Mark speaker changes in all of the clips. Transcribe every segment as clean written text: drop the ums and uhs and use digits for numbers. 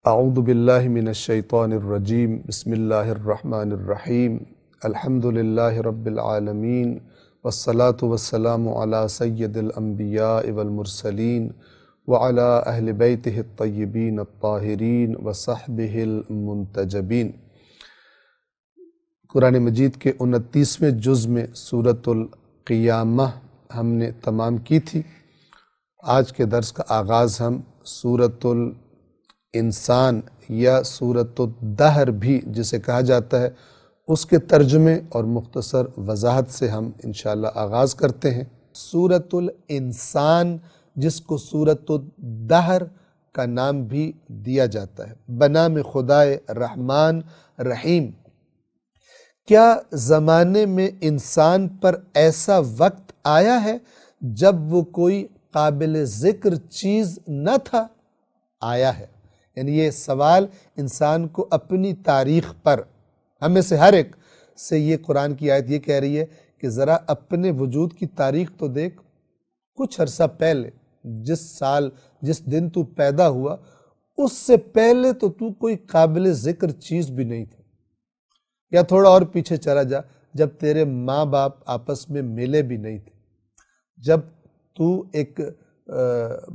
Speaker 1: اعوذ باللہ من الشیطان الرجیم بسم اللہ الرحمن الرحیم الحمد للہ رب العالمین والصلاة والسلام علی سید الانبیاء والمرسلین وعلی اہل بیتہ الطیبین الطاہرین وصحبہ المنتجبین۔ قرآن مجید کے 29ویں جز میں سورۃ القیامہ ہم نے تمام کی تھی۔ آج کے درس کا آغاز ہم سورۃ الانسان یا سورۃ الدہر بھی جسے کہا جاتا ہے اس کے ترجمے اور مختصر وضاحت سے ہم انشاءاللہ آغاز کرتے ہیں۔ سورۃ الانسان جس کو سورۃ الدہر کا نام بھی دیا جاتا ہے، بنام خدائے رحمان رحیم۔ کیا زمانے میں انسان پر ایسا وقت آیا ہے جب وہ کوئی قابل ذکر چیز نہ تھا؟ آیا ہے، یعنی یہ سوال انسان کو اپنی تاریخ پر، ہم میں سے ہر ایک سے یہ قرآن کی آیت یہ کہہ رہی ہے کہ ذرا اپنے وجود کی تاریخ تو دیکھ۔ کچھ عرصہ پہلے، جس سال جس دن تو پیدا ہوا، اس سے پہلے تو کوئی قابل ذکر چیز بھی نہیں تھا۔ یا تھوڑا اور پیچھے چلا جا، جب تیرے ماں باپ آپس میں ملے بھی نہیں تھے، جب تو ایک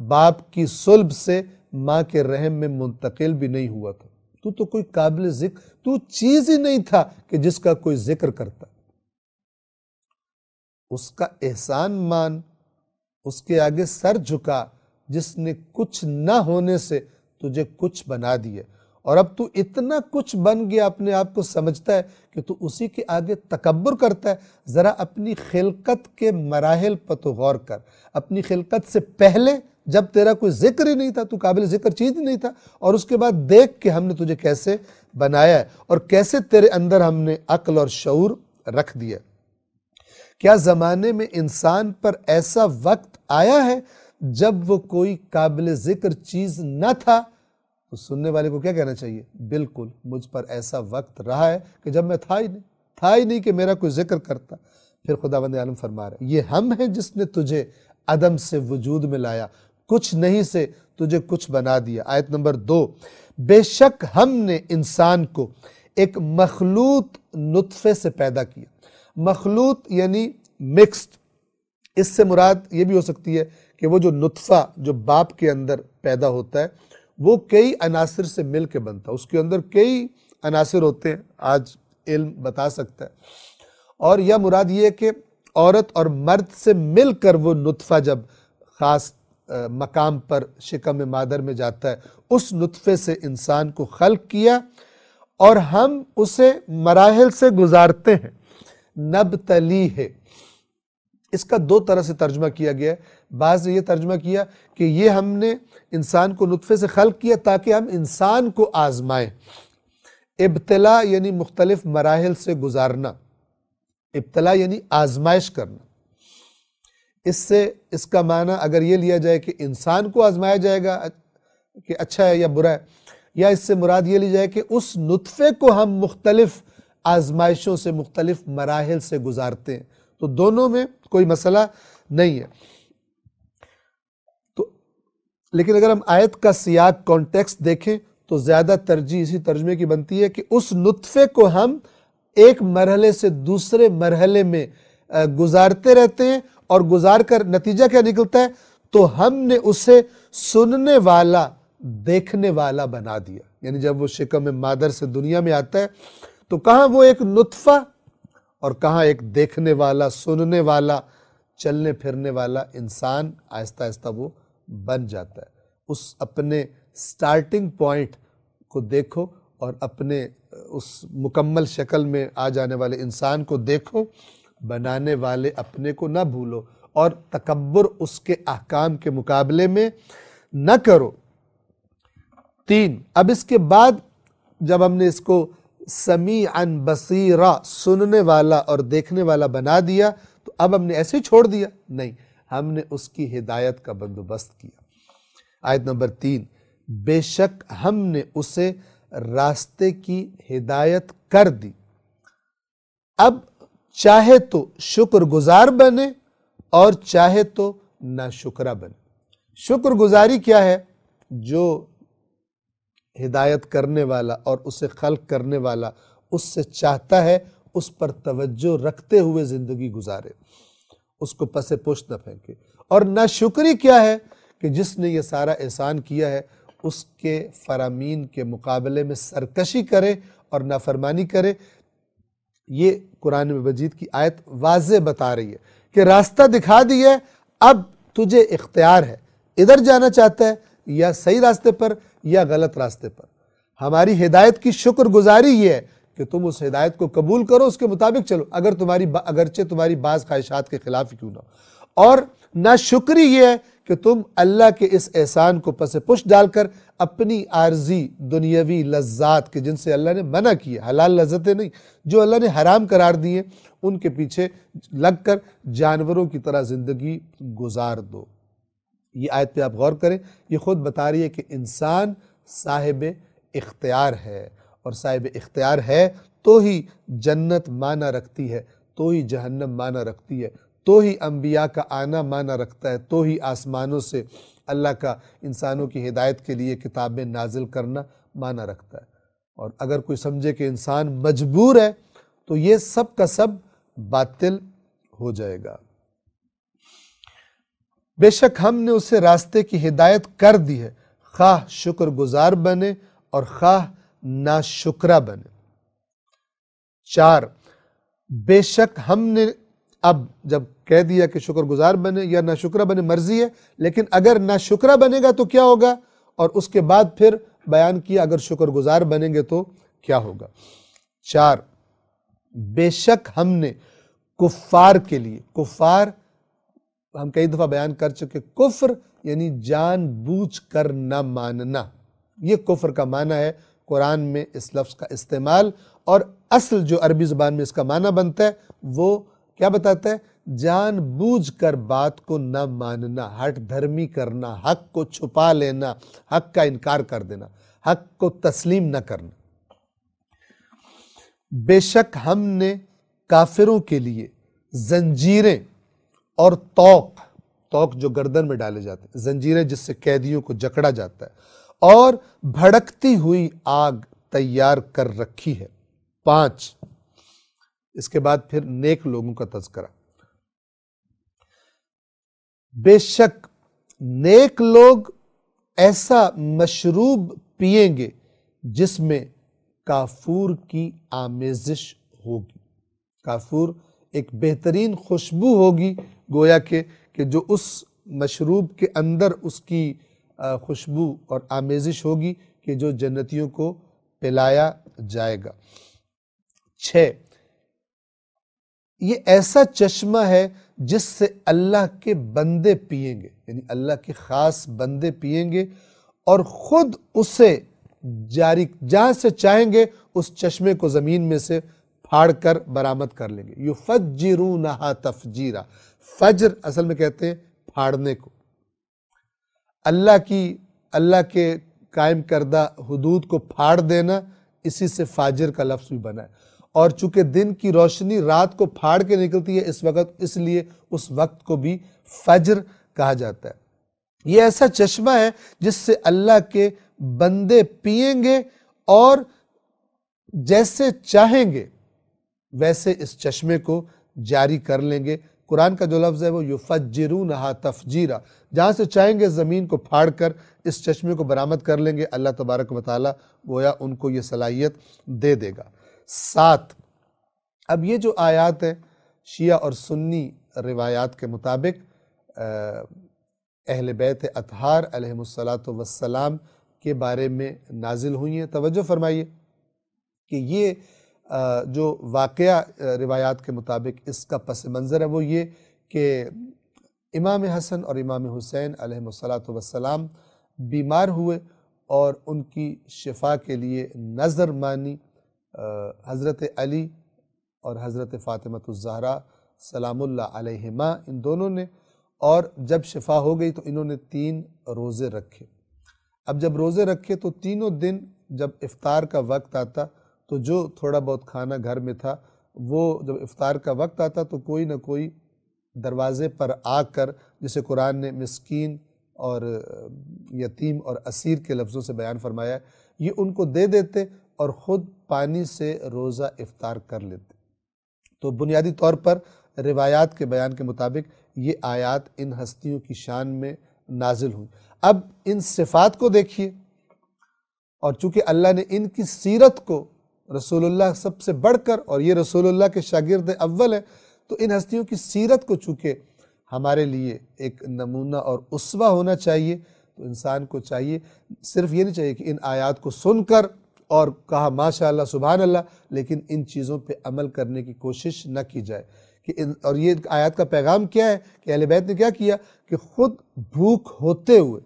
Speaker 1: باپ کی صلب سے ماں کے رحم میں منتقل بھی نہیں ہوا تھا، تو کوئی قابل ذکر، تو چیز ہی نہیں تھا کہ جس کا کوئی ذکر کرتا۔ اس کا احسان مان، اس کے آگے سر جھکا جس نے کچھ نہ ہونے سے تجھے کچھ بنا دیا، اور اب تو اتنا کچھ بن گیا، اپنے آپ کو سمجھتا ہے کہ تو اسی کے آگے تکبر کرتا ہے۔ ذرا اپنی خلقت کے مراحل پر تو غور کر۔ اپنی خلقت سے پہلے جب تیرا کوئی ذکر ہی نہیں تھا، تو قابل ذکر چیز ہی نہیں تھا، اور اس کے بعد دیکھ کہ ہم نے تجھے کیسے بنایا ہے اور کیسے تیرے اندر ہم نے عقل اور شعور رکھ دیا۔ کیا زمانے میں انسان پر ایسا وقت آیا ہے جب وہ کوئی قابل ذکر چیز نہ تھا؟ تو سننے والے کو کیا کہنا چاہیے؟ بالکل مجھ پر ایسا وقت رہا ہے کہ جب میں تھا ہی نہیں کہ میرا کوئی ذکر کرتا۔ پھر خداوند عالم فرما رہا ہے، یہ ہم ہیں جس نے تجھے عدم سے وجود میں لایا، کچھ نہیں سے تجھے کچھ بنا دیا۔ آیت نمبر 2، بے شک ہم نے انسان کو ایک مخلوط نطفے سے پیدا کیا۔ مخلوط یعنی مکسڈ۔ اس سے مراد یہ بھی ہو سکتی ہے کہ وہ جو نطفہ جو باپ کے اندر پیدا ہوتا ہے، وہ کئی عناصر سے مل کے بنتا ہے، اس کے اندر کئی عناصر ہوتے ہیں، آج علم بتا سکتا ہے۔ اور یا مراد یہ ہے کہ عورت اور مرد سے مل کر وہ نطفہ جب خاص مقام پر شکم مادر میں جاتا ہے، اس نطفے سے انسان کو خلق کیا، اور ہم اسے مراحل سے گزارتے ہیں۔ نبتلیہ، اس کا دو طرح سے ترجمہ کیا گیا ہے۔ بعض نے یہ ترجمہ کیا کہ یہ ہم نے انسان کو نطفے سے خلق کیا تاکہ ہم انسان کو آزمائیں۔ ابتلا یعنی مختلف مراحل سے گزارنا، ابتلا یعنی آزمائش کرنا۔ اس کا معنی اگر یہ لیا جائے کہ انسان کو آزمایا جائے گا کہ اچھا ہے یا برا ہے، یا اس سے مراد یہ لی جائے کہ اس نطفے کو ہم مختلف آزمائشوں سے، مختلف مراحل سے گزارتے ہیں، تو دونوں میں کوئی مسئلہ نہیں ہے۔ لیکن اگر ہم آیت کا سیاق کانٹیکسٹ دیکھیں تو زیادہ ترجیح اسی ترجمے کی بنتی ہے کہ اس نطفے کو ہم ایک مرحلے سے دوسرے مرحلے میں گزارتے رہتے ہیں، اور گزار کر نتیجہ کیا نکلتا ہے؟ تو ہم نے اسے سننے والا، دیکھنے والا بنا دیا۔ یعنی جب وہ شکم مادر سے دنیا میں آتا ہے تو کہاں وہ ایک نطفہ اور کہاں ایک دیکھنے والا، سننے والا، چلنے پھرنے والا انسان آہستہ آہستہ وہ بن جاتا ہے۔ اس اپنے سٹارٹنگ پوائنٹ کو دیکھو اور اپنے اس مکمل شکل میں آ جانے والے انسان کو دیکھو، بنانے والے اپنے کو نہ بھولو، اور تکبر اس کے احکام کے مقابلے میں نہ کرو۔ 3، اب اس کے بعد جب ہم نے اس کو سمیعاً بصیرا، سننے والا اور دیکھنے والا بنا دیا، تو اب ہم نے ایسے ہی چھوڑ دیا؟ نہیں، ہم نے اس کی ہدایت کا بندوبست کیا۔ آیت نمبر 3، بے شک ہم نے اسے راستے کی ہدایت کر دی۔ اب چاہے تو شکر گزار بنے اور چاہے تو ناشکرہ بنے۔ شکر گزاری کیا ہے؟ جو ہدایت کرنے والا اور اسے خلق کرنے والا اس سے چاہتا ہے اس پر توجہ رکھتے ہوئے زندگی گزارے، اس کو پس پشت نہ پھینکے۔ اور ناشکری کیا ہے کہ جس نے یہ سارا احسان کیا ہے اس کے فرامین کے مقابلے میں سرکشی کرے اور نافرمانی کرے۔ یہ قرآن مجید کی آیت واضح بتا رہی ہے کہ راستہ دکھا دیا ہے، اب تجھے اختیار ہے، ادھر جانا چاہتا ہے یا صحیح راستے پر یا غلط راستے پر۔ ہماری ہدایت کی شکر گزاری یہ ہے کہ تم اس ہدایت کو قبول کرو، اس کے مطابق چلو، اگرچہ تمہاری بعض خواہشات کے خلاف کیوں نہ ہو۔ اور ناشکری یہ ہے کہ تم اللہ کے اس احسان کو پس پشت ڈال کر اپنی عارضی دنیاوی لذات کے جن سے اللہ نے منع کیے، حلال لذتیں نہیں، جو اللہ نے حرام قرار دیے، ان کے پیچھے لگ کر جانوروں کی طرح زندگی گزار دو۔ یہ آیت پہ آپ غور کریں، یہ خود بتا رہی ہے کہ انسان صاحب اختیار ہے، اور صاحب اختیار ہے تو ہی جنت معنی رکھتی ہے، تو ہی جہنم معنی رکھتی ہے، تو ہی انبیاء کا آنا معنی رکھتا ہے، تو ہی آسمانوں سے اللہ کا انسانوں کی ہدایت کے لیے کتابیں نازل کرنا معنی رکھتا ہے۔ اور اگر کوئی سمجھے کہ انسان مجبور ہے تو یہ سب کا سب باطل ہو جائے گا۔ بے شک ہم نے اسے راستے کی ہدایت کر دی ہے، خواہ شکر گزار بنے اور خواہ ناشکرا بنے۔ 4، بے شک ہم نے، اب جب کہہ دیا کہ شکر گزار بنے یا ناشکرا بنے مرضی ہے، لیکن اگر ناشکرا بنے گا تو کیا ہوگا، اور اس کے بعد پھر بیان کیا اگر شکر گزار بنیں گے تو کیا ہوگا۔ 4، بے شک ہم نے کفار کے لیے، کفار ہم کئی دفعہ بیان کر چکے، کفر یعنی جان بوجھ کر نہ ماننا، یہ کفر کا معنی ہے قرآن میں اس لفظ کا استعمال، اور اصل جو عربی زبان میں اس کا معنی بنتا ہے وہ کیا بتاتا ہے؟ جان بوجھ کر بات کو نہ ماننا، ہٹ دھرمی کرنا، حق کو چھپا لینا، حق کا انکار کر دینا، حق کو تسلیم نہ کرنا۔ بے شک ہم نے کافروں کے لیے زنجیریں اور توق جو گردن میں ڈالے جاتے ہیں، زنجیریں جس سے قیدیوں کو جکڑا جاتا ہے، اور بھڑکتی ہوئی آگ تیار کر رکھی ہے۔ 5، اس کے بعد پھر نیک لوگوں کا تذکرہ۔ بے شک نیک لوگ ایسا مشروب پئیں گے جس میں کافور کی آمیزش ہوگی۔ کافور ایک بہترین خوشبو ہوگی، گویا کہ جو اس مشروب کے اندر اس کی خوشبو اور آمیزش ہوگی کہ جو جنتیوں کو پلایا جائے گا۔ 6، یہ ایسا چشمہ ہے جس سے اللہ کے بندے پئیں گے، یعنی اللہ کے خاص بندے پئیں گے، اور خود اسے جاری جہاں سے چاہیں گے اس چشمے کو زمین میں سے پھاڑ کر برآمد کر لیں گے۔ یفجرونہا تفجیرا، فجر اصل میں کہتے ہیں پھاڑنے کو۔ اللہ کے قائم کردہ حدود کو پھاڑ دینا، اسی سے فاجر کا لفظ بھی بنا ہے، اور چونکہ دن کی روشنی رات کو پھاڑ کے نکلتی ہے اس لیے اس وقت کو بھی فجر کہا جاتا ہے۔ یہ ایسا چشمہ ہے جس سے اللہ کے بندے پئیں گے، اور جیسے چاہیں گے ویسے اس چشمے کو جاری کر لیں گے۔ قرآن کا جو لفظ ہے وہ یفجرونہا تفجیرا، جہاں سے چاہیں گے زمین کو پھاڑ کر اس چشمے کو برآمد کر لیں گے۔ اللہ تبارک و تعالیٰ گویا ان کو یہ صلاحیت دے دے گا۔ 7، اب یہ جو آیات ہیں شیعہ اور سنی روایات کے مطابق اہل بیت اطہار علیہم السلام کے بارے میں نازل ہوئی ہیں۔ توجہ فرمائیے کہ یہ جو واقعہ روایات کے مطابق اس کا پس منظر ہے وہ یہ کہ امام حسن اور امام حسین علیہم السلام بیمار ہوئے، اور ان کی شفا کے لیے نظر مانی حضرت علی اور حضرت فاطمہ الزہرا سلام اللہ علیہما، ان دونوں نے، اور جب شفا ہو گئی تو انہوں نے 3 روزے رکھے۔ اب جب روزے رکھے تو تینوں دن جب افطار کا وقت آتا تو جو تھوڑا بہت کھانا گھر میں تھا وہ جب افطار کا وقت آتا تو کوئی نہ کوئی دروازے پر آ کر، جسے قرآن نے مسکین اور یتیم اور اسیر کے لفظوں سے بیان فرمایا ہے، یہ ان کو دے دیتے اور خود پانی سے روزہ افطار کر لیتے۔ تو بنیادی طور پر روایات کے بیان کے مطابق یہ آیات ان ہستیوں کی شان میں نازل ہوئی۔ اب ان صفات کو دیکھیے، اور چونکہ اللہ نے ان کی سیرت کو رسول اللہ سب سے بڑھ کر، اور یہ رسول اللہ کے شاگرد اول ہیں، تو ان ہستیوں کی سیرت کو چونکہ ہمارے لیے ایک نمونہ اور اسوہ ہونا چاہیے، تو انسان کو چاہیے، صرف یہ نہیں چاہیے کہ ان آیات کو سن کر اور کہا ماشاءاللہ سبحان اللہ، لیکن ان چیزوں پہ عمل کرنے کی کوشش نہ کی جائے۔ اور یہ آیات کا پیغام کیا ہے کہ اہل بیت نے کیا کیا کہ خود بھوک ہوتے ہوئے،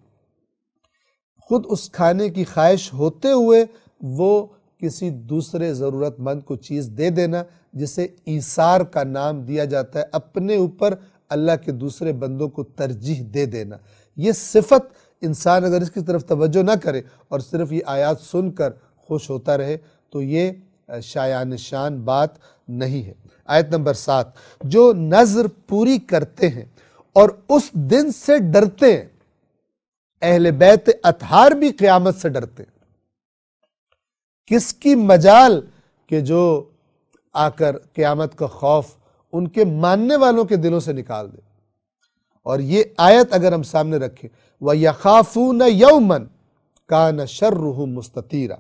Speaker 1: خود اس کھانے کی خواہش ہوتے ہوئے وہ کسی دوسرے ضرورت مند کو چیز دے دینا، جسے ایثار کا نام دیا جاتا ہے، اپنے اوپر اللہ کے دوسرے بندوں کو ترجیح دے دینا۔ یہ صفت انسان اگر اس کی طرف توجہ نہ کرے اور صرف یہ آیات سن کر خوش ہوتا رہے تو یہ شایان شان بات نہیں ہے۔ آیت نمبر 7، جو نذر پوری کرتے ہیں اور اس دن سے ڈرتے ہیں، اہل بیت اطہار بھی قیامت سے ڈرتے ہیں۔ کس کی مجال کہ جو آ کر قیامت کا خوف ان کے ماننے والوں کے دلوں سے نکال دے۔ اور یہ آیت اگر ہم سامنے رکھیں، وَيَخَافُونَ يَوْمًا كَانَ شَرُّهُ مُسْتَطِيرًا،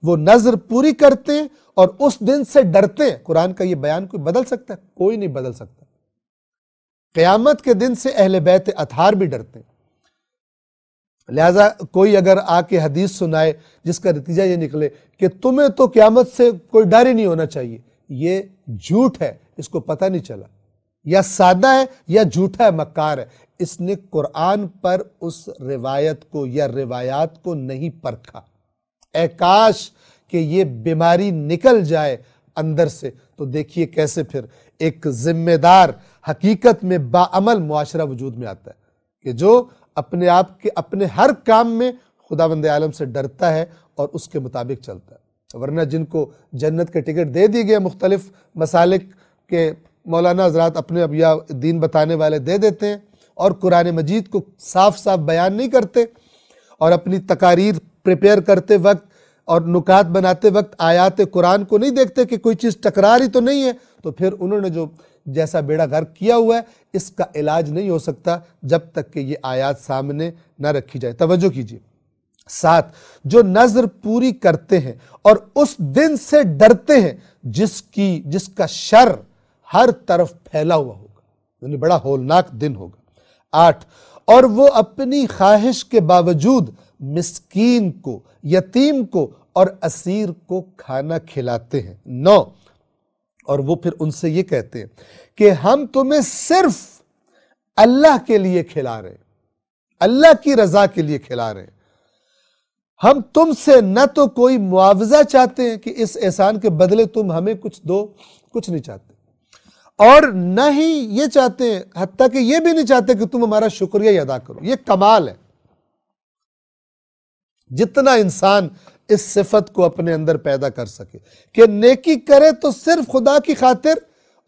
Speaker 1: وہ نذر پوری کرتے ہیں اور اس دن سے ڈرتے ہیں۔ قرآن کا یہ بیان کوئی بدل سکتا ہے؟ کوئی نہیں بدل سکتا۔ قیامت کے دن سے اہل بیت اطہار بھی ڈرتے ہیں۔ لہٰذا کوئی اگر آ کے حدیث سنائے جس کا نتیجہ یہ نکلے کہ تمہیں تو قیامت سے کوئی ڈر ہی نہیں ہونا چاہیے، یہ جھوٹ ہے، اس کو پتہ نہیں چلا، یا سادہ ہے یا جھوٹا ہے، مکار ہے۔ اس نے قرآن پر اس روایت کو یا روایات کو نہیں پرکھا۔ اے کاش کہ یہ بیماری نکل جائے اندر سے، تو دیکھیے کیسے پھر ایک ذمہ دار، حقیقت میں باعمل معاشرہ وجود میں آتا ہے کہ جو اپنے آپ کے اپنے ہر کام میں خداوند عالم سے ڈرتا ہے اور اس کے مطابق چلتا ہے۔ ورنہ جن کو جنت کے ٹکٹ دے دی گئے مختلف مسالک کے مولانا حضرات اپنے اب یا دین بتانے والے دے دیتے ہیں اور قرآن مجید کو صاف صاف بیان نہیں کرتے، اور اپنی تقاریر پریپیئر کرتے وقت اور نکات بناتے وقت آیات قرآن کو نہیں دیکھتے کہ کوئی چیز ٹکرا رہی تو نہیں ہے، تو پھر انہوں نے جو جیسا بیڑا غرق کیا ہوا ہے، اس کا علاج نہیں ہو سکتا جب تک کہ یہ آیات سامنے نہ رکھی جائے۔ توجہ کیجیے۔ 7، جو نذر پوری کرتے ہیں اور اس دن سے ڈرتے ہیں جس کا شر ہر طرف پھیلا ہوا ہوگا، یعنی بڑا ہولناک دن ہوگا۔ 8، اور وہ اپنی خواہش کے باوجود مسکین کو، یتیم کو اور اسیر کو کھانا کھلاتے ہیں۔ 9، اور وہ پھر ان سے یہ کہتے ہیں کہ ہم تمہیں صرف اللہ کے لیے کھلا رہے ہیں، اللہ کی رضا کے لیے کھلا رہے ہیں، ہم تم سے نہ تو کوئی معاوضہ چاہتے ہیں کہ اس احسان کے بدلے تم ہمیں کچھ دو، کچھ نہیں چاہتے، اور نہ ہی یہ چاہتے ہیں، حتیٰ کہ یہ بھی نہیں چاہتے کہ تم ہمارا شکریہ ہی ادا کرو۔ یہ کمال ہے۔ جتنا انسان اس صفت کو اپنے اندر پیدا کر سکے کہ نیکی کرے تو صرف خدا کی خاطر،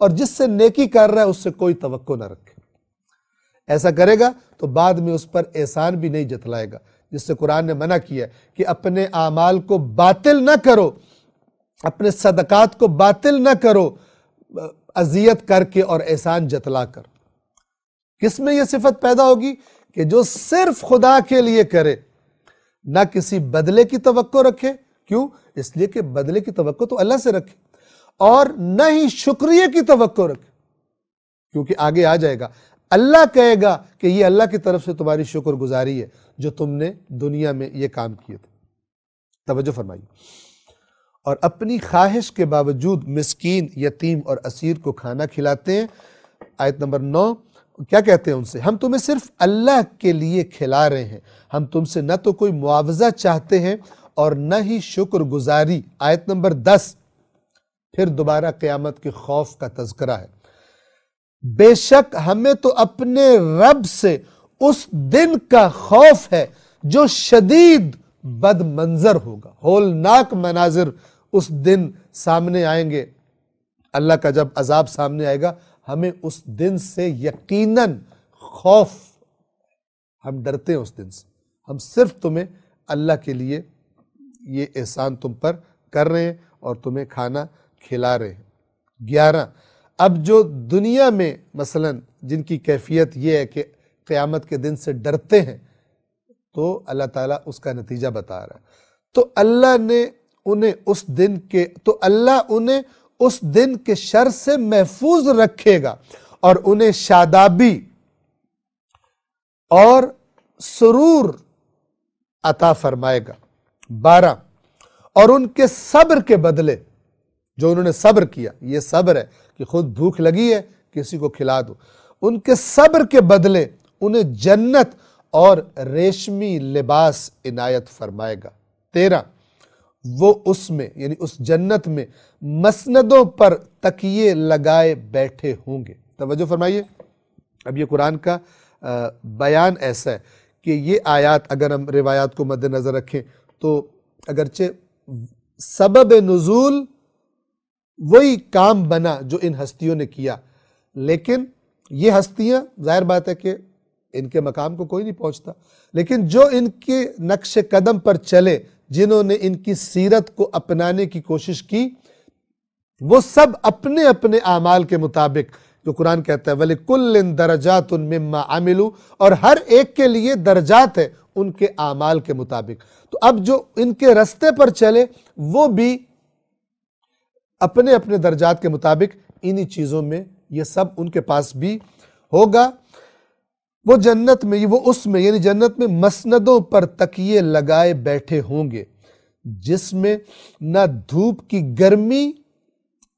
Speaker 1: اور جس سے نیکی کر رہا ہے اس سے کوئی توقع نہ رکھے، ایسا کرے گا تو بعد میں اس پر احسان بھی نہیں جتلائے گا، جس سے قرآن نے منع کیا ہے کہ اپنے اعمال کو باطل نہ کرو، اپنے صدقات کو باطل نہ کرو اذیت کر کے اور احسان جتلا کر۔ کس میں یہ صفت پیدا ہوگی کہ جو صرف خدا کے لیے کرے، نہ کسی بدلے کی توقع رکھے، کیوں؟ اس لیے کہ بدلے کی توقع تو اللہ سے رکھے، اور نہ ہی شکریہ کی توقع رکھے، کیونکہ آگے آ جائے گا اللہ کہے گا کہ یہ اللہ کی طرف سے تمہاری شکر گزاری ہے جو تم نے دنیا میں یہ کام کیے تھے۔ توجہ فرمائیے۔ اور اپنی خواہش کے باوجود مسکین، یتیم اور اسیر کو کھانا کھلاتے ہیں۔ آیت نمبر 9، کیا کہتے ہیں ان سے؟ ہم تمہیں صرف اللہ کے لیے کھلا رہے ہیں، ہم تم سے نہ تو کوئی معاوضہ چاہتے ہیں اور نہ ہی شکر گزاری۔ آیت نمبر 10، پھر دوبارہ قیامت کے خوف کا تذکرہ ہے۔ بے شک ہمیں تو اپنے رب سے اس دن کا خوف ہے جو شدید بد منظر ہوگا۔ ہولناک مناظر اس دن سامنے آئیں گے، اللہ کا جب عذاب سامنے آئے گا، ہمیں اس دن سے یقیناً خوف ہم ڈرتے ہیں اس دن سے، ہم صرف تمہیں اللہ کے لیے یہ احسان تم پر کر رہے ہیں اور تمہیں کھانا کھلا رہے ہیں۔ 11، اب جو دنیا میں مثلا جن کی کیفیت یہ ہے کہ قیامت کے دن سے ڈرتے ہیں، تو اللہ تعالیٰ اس کا نتیجہ بتا رہا ہے۔ تو اللہ انہیں اس دن کے شر سے محفوظ رکھے گا اور انہیں شادابی اور سرور عطا فرمائے گا۔ 12، اور ان کے صبر کے بدلے، جو انہوں نے صبر کیا، یہ صبر ہے کہ خود بھوک لگی ہے کسی کو کھلا دو، ان کے صبر کے بدلے انہیں جنت اور ریشمی لباس عنایت فرمائے گا۔ 13، وہ اس میں یعنی اس جنت میں مسندوں پر تکیے لگائے بیٹھے ہوں گے۔ توجہ فرمائیے، اب یہ قرآن کا بیان ایسا ہے کہ یہ آیات اگر ہم روایات کو مد نظر رکھیں تو اگرچہ سبب نزول وہی کام بنا جو ان ہستیوں نے کیا، لیکن یہ ہستیاں ظاہر بات ہے کہ ان کے مقام کو کوئی نہیں پہنچتا، لیکن جو ان کے نقش قدم پر چلے، جنہوں نے ان کی سیرت کو اپنانے کی کوشش کی، وہ سب اپنے اپنے اعمال کے مطابق، جو قرآن کہتا ہے وَلِكُلٍّ دَرَجَاتٌ مِّمَّا عَمِلُوا، اور ہر ایک کے لیے درجات ہے ان کے اعمال کے مطابق۔ تو اب جو ان کے رستے پر چلے وہ بھی اپنے اپنے درجات کے مطابق انہی چیزوں میں یہ سب ان کے پاس بھی ہوگا۔ وہ جنت میں، وہ اس میں یعنی جنت میں مسندوں پر تکیے لگائے بیٹھے ہوں گے، جس میں نہ دھوپ کی گرمی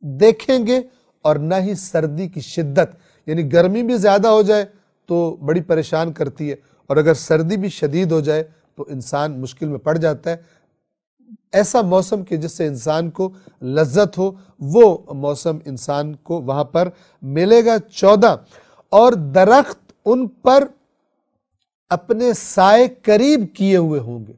Speaker 1: دیکھیں گے اور نہ ہی سردی کی شدت، یعنی گرمی بھی زیادہ ہو جائے تو بڑی پریشان کرتی ہے، اور اگر سردی بھی شدید ہو جائے تو انسان مشکل میں پڑ جاتا ہے۔ ایسا موسم کہ جس سے انسان کو لذت ہو، وہ موسم انسان کو وہاں پر ملے گا۔ 14، اور درخت ان پر اپنے سائے قریب کیے ہوئے ہوں گے،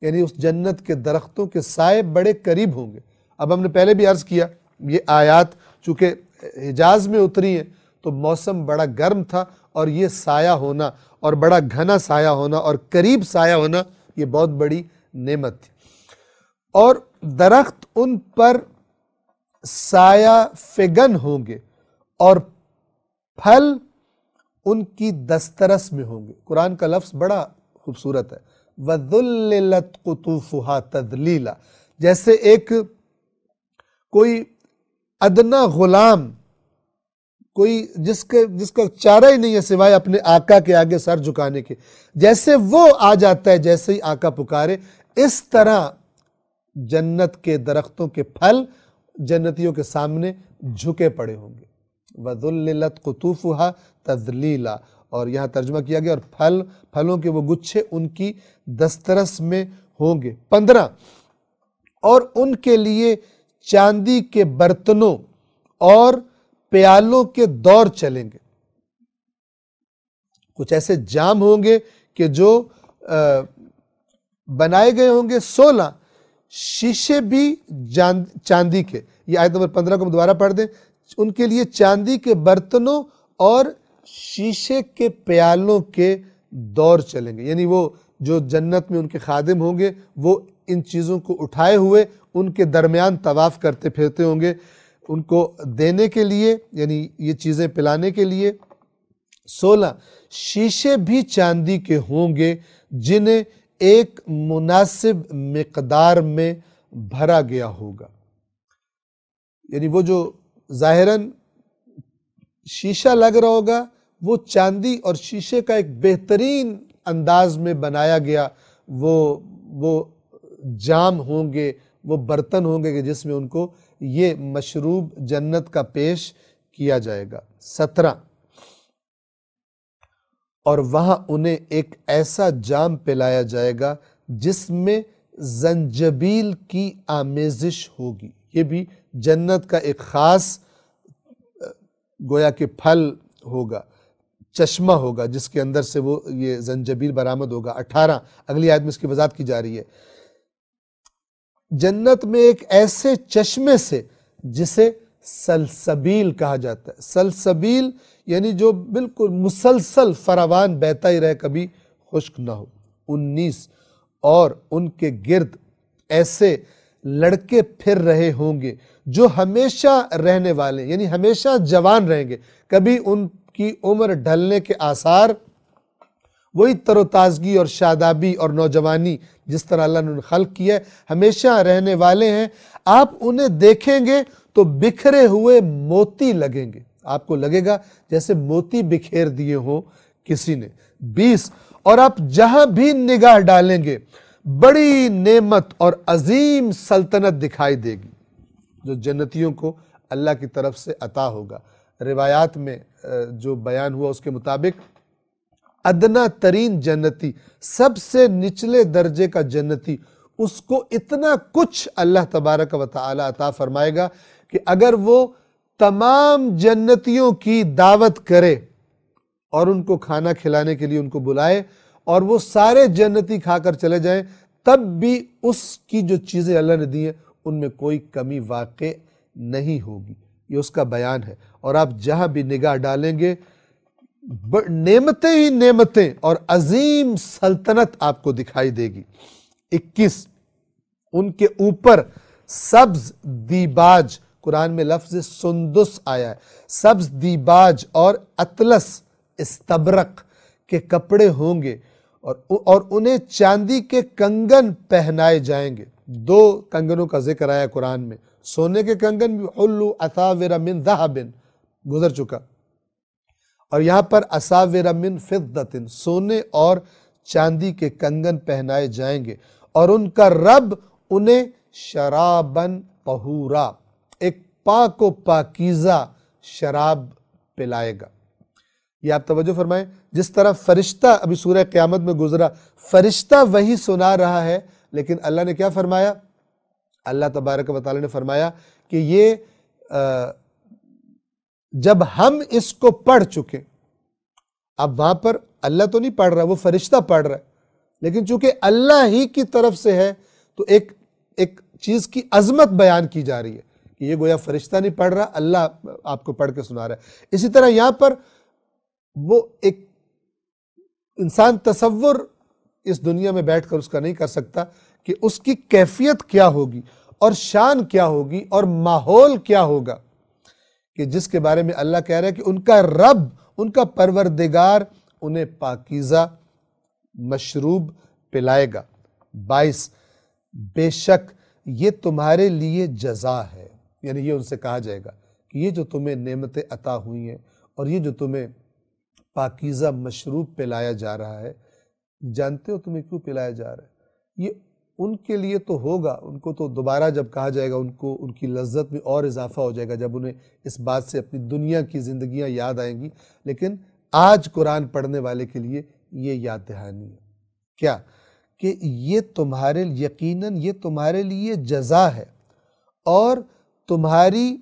Speaker 1: یعنی اس جنت کے درختوں کے سائے بڑے قریب ہوں گے۔ اب ہم نے پہلے بھی عرض کیا، یہ آیات چونکہ حجاز میں اتری ہیں تو موسم بڑا گرم تھا، اور یہ سایہ ہونا اور بڑا گھنا سایہ ہونا اور قریب سایہ ہونا یہ بہت بڑی نعمت تھی۔ اور درخت ان پر سایہ فگن ہوں گے اور پھل ان کی دسترس میں ہوں گے۔ قرآن کا لفظ بڑا خوبصورت ہے، وَذُلِّلَتْ قُطُوفُهَا تَذْلِيلًا، جیسے ایک کوئی ادنا غلام، کوئی جس کا چارہ ہی نہیں ہے سوائے اپنے آقا کے آگے سر جھکانے کے، جیسے وہ آ جاتا ہے جیسے ہی آقا پکارے، اس طرح جنت کے درختوں کے پھل جنتیوں کے سامنے جھکے پڑے ہوں گے۔ وَذُلِّلَتْ قُطُوفُهَا تَذْلِيلًا، اور یہاں ترجمہ کیا گیا اور پھلوں کے وہ گچھے ان کی دسترس میں ہوں گے۔ 15، اور ان کے لیے چاندی کے برتنوں اور پیالوں کے دور چلیں گے۔ کچھ ایسے جام ہوں گے کہ جو بنائے گئے ہوں گے 16 شیشے بھی چاندی کے۔ یہ آیت نمبر 15 کو دوبارہ پڑھ دیں، ان کے لیے چاندی کے برتنوں اور شیشے کے پیالوں کے دور چلیں گے، یعنی وہ جو جنت میں ان کے خادم ہوں گے وہ ان چیزوں کو اٹھائے ہوئے ان کے درمیان طواف کرتے پھرتے ہوں گے ان کو دینے کے لیے، یعنی یہ چیزیں پلانے کے لیے۔ 16 شیشے بھی چاندی کے ہوں گے جنہیں ایک مناسب مقدار میں بھرا گیا ہوگا، یعنی وہ جو ظاہراً شیشہ لگ رہا ہوگا وہ چاندی اور شیشے کا ایک بہترین انداز میں بنایا گیا وہ جام ہوں گے، وہ برتن ہوں گے کہ جس میں ان کو یہ مشروب جنت کا پیش کیا جائے گا۔ 17 اور وہاں انہیں ایک ایسا جام پلایا جائے گا جس میں زنجبیل کی آمیزش ہوگی۔ یہ بھی جنت کا ایک خاص گویا کہ پھل ہوگا، چشمہ ہوگا جس کے اندر سے وہ یہ زنجبیل برآمد ہوگا۔ 18 اگلی آیت میں اس کی وضاحت کی جا رہی ہے، جنت میں ایک ایسے چشمے سے جسے سلسبیل کہا جاتا ہے۔ سلسبیل یعنی جو بالکل مسلسل فراوان بہتا ہی رہے، کبھی خشک نہ ہو۔ 19 اور ان کے گرد ایسے لڑکے پھر رہے ہوں گے جو ہمیشہ رہنے والے، یعنی ہمیشہ جوان رہیں گے، کبھی ان کی عمر ڈھلنے کے آثار، وہی تر و تازگی اور شادابی اور نوجوانی جس طرح اللہ نے خلق کیا ہے، ہمیشہ رہنے والے ہیں۔ آپ انہیں دیکھیں گے تو بکھرے ہوئے موتی لگیں گے، آپ کو لگے گا جیسے موتی بکھیر دیے ہوں کسی نے۔ 20 اور آپ جہاں بھی نگاہ ڈالیں گے بڑی نعمت اور عظیم سلطنت دکھائی دے گی جو جنتیوں کو اللہ کی طرف سے عطا ہوگا۔ روایات میں جو بیان ہوا اس کے مطابق ادنا ترین جنتی، سب سے نچلے درجے کا جنتی، اس کو اتنا کچھ اللہ تبارک و تعالی عطا فرمائے گا کہ اگر وہ تمام جنتیوں کی دعوت کرے اور ان کو کھانا کھلانے کے لیے ان کو بلائے اور وہ سارے جنتی کھا کر چلے جائیں، تب بھی اس کی جو چیزیں اللہ نے دی ہیں ان میں کوئی کمی واقع نہیں ہوگی۔ یہ اس کا بیان ہے۔ اور آپ جہاں بھی نگاہ ڈالیں گے نعمتیں ہی نعمتیں اور عظیم سلطنت آپ کو دکھائی دے گی۔ 21 ان کے اوپر سبز دیباج، قرآن میں لفظ سندس آیا ہے، سبز دیباج اور اطلس استبرق کے کپڑے ہوں گے اور انہیں چاندی کے کنگن پہنائے جائیں گے۔ 2 کنگنوں کا ذکر آیا قرآن میں، سونے کے کنگن بھی حلو اساور من ذہب گزر چکا، اور یہاں پر اساور من فضت، سونے اور چاندی کے کنگن پہنائے جائیں گے، اور ان کا رب انہیں شرابن طہورا، ایک پاک و پاکیزہ شراب پلائے گا۔ یہ آپ توجہ فرمائیں، جس طرح فرشتہ ابھی سورہ قیامت میں گزرا، فرشتہ وہی سنا رہا ہے، لیکن اللہ نے کیا فرمایا؟ اللہ تبارک و تعالی نے فرمایا کہ یہ جب ہم اس کو پڑھ چکے، اب وہاں پر اللہ تو نہیں پڑھ رہا، وہ فرشتہ پڑھ رہا ہے، لیکن چونکہ اللہ ہی کی طرف سے ہے تو ایک چیز کی عظمت بیان کی جا رہی ہے کہ یہ گویا فرشتہ نہیں پڑھ رہا، اللہ آپ کو پڑھ کے سنا رہا ہے۔ اسی طرح یہاں پر وہ ایک انسان تصور اس دنیا میں بیٹھ کر اس کا نہیں کر سکتا کہ اس کی کیفیت کیا ہوگی اور شان کیا ہوگی اور ماحول کیا ہوگا، کہ جس کے بارے میں اللہ کہہ رہا ہے کہ ان کا رب، ان کا پروردگار انہیں پاکیزہ مشروب پلائے گا۔ 22 بے شک یہ تمہارے لیے جزا ہے، یعنی یہ ان سے کہا جائے گا کہ یہ جو تمہیں نعمتیں عطا ہوئی ہیں اور یہ جو تمہیں پاکیزہ مشروب پلایا جا رہا ہے، جانتے ہو تمہیں کیوں پلایا جا رہا ہے؟ یہ ان کے لیے تو ہوگا، ان کو تو دوبارہ جب کہا جائے گا ان کو ان کی لذت میں اور اضافہ ہو جائے گا جب انہیں اس بات سے اپنی دنیا کی زندگیاں یاد آئیں گی، لیکن آج قرآن پڑھنے والے کے لیے یہ یاد دہانی ہے کیا کہ یہ تمہارے یقیناً یہ تمہارے لیے جزا ہے اور تمہاری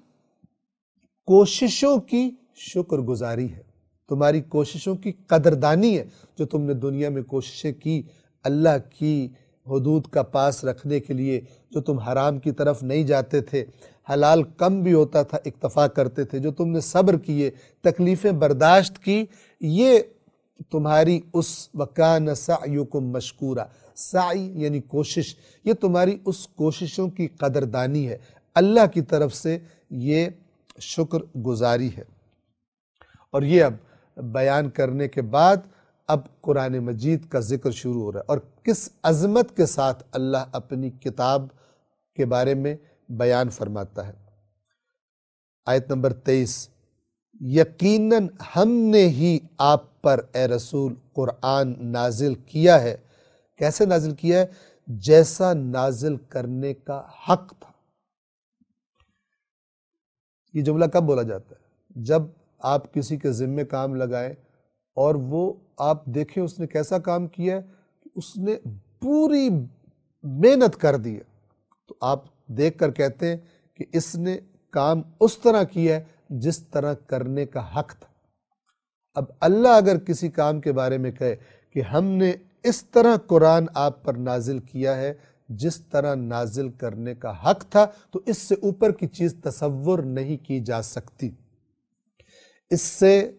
Speaker 1: کوششوں کی شکر گزاری ہے، تمہاری کوششوں کی قدردانی ہے جو تم نے دنیا میں کوششیں کی اللہ کی حدود کا پاس رکھنے کے لیے، جو تم حرام کی طرف نہیں جاتے تھے، حلال کم بھی ہوتا تھا اکتفا کرتے تھے، جو تم نے صبر کیے، تکلیفیں برداشت کی، یہ تمہاری اس وَكَانَ سَعْيُكُمْ مَشْكُورًا، سعی یعنی کوشش، یہ تمہاری اس کوششوں کی قدردانی ہے، اللہ کی طرف سے یہ شکر گزاری ہے۔ اور یہ اب بیان کرنے کے بعد اب قرآن مجید کا ذکر شروع ہو رہا ہے، اور کس عظمت کے ساتھ اللہ اپنی کتاب کے بارے میں بیان فرماتا ہے۔ آیت نمبر 23، یقیناً ہم نے ہی آپ پر اے رسول قرآن نازل کیا ہے، کیسے نازل کیا ہے؟ جیسا نازل کرنے کا حق تھا۔ یہ جملہ کب بولا جاتا ہے؟ جب آپ کسی کے ذمے کام لگائیں اور وہ آپ دیکھیں اس نے کیسا کام کیا ہے، اس نے پوری محنت کر دی ہے، تو آپ دیکھ کر کہتے ہیں کہ اس نے کام اس طرح کیا ہے جس طرح کرنے کا حق تھا۔ اب اللہ اگر کسی کام کے بارے میں کہے کہ ہم نے اس طرح قرآن آپ پر نازل کیا ہے جس طرح نازل کرنے کا حق تھا، تو اس سے اوپر کی چیز تصور نہیں کی جا سکتی۔ اس سے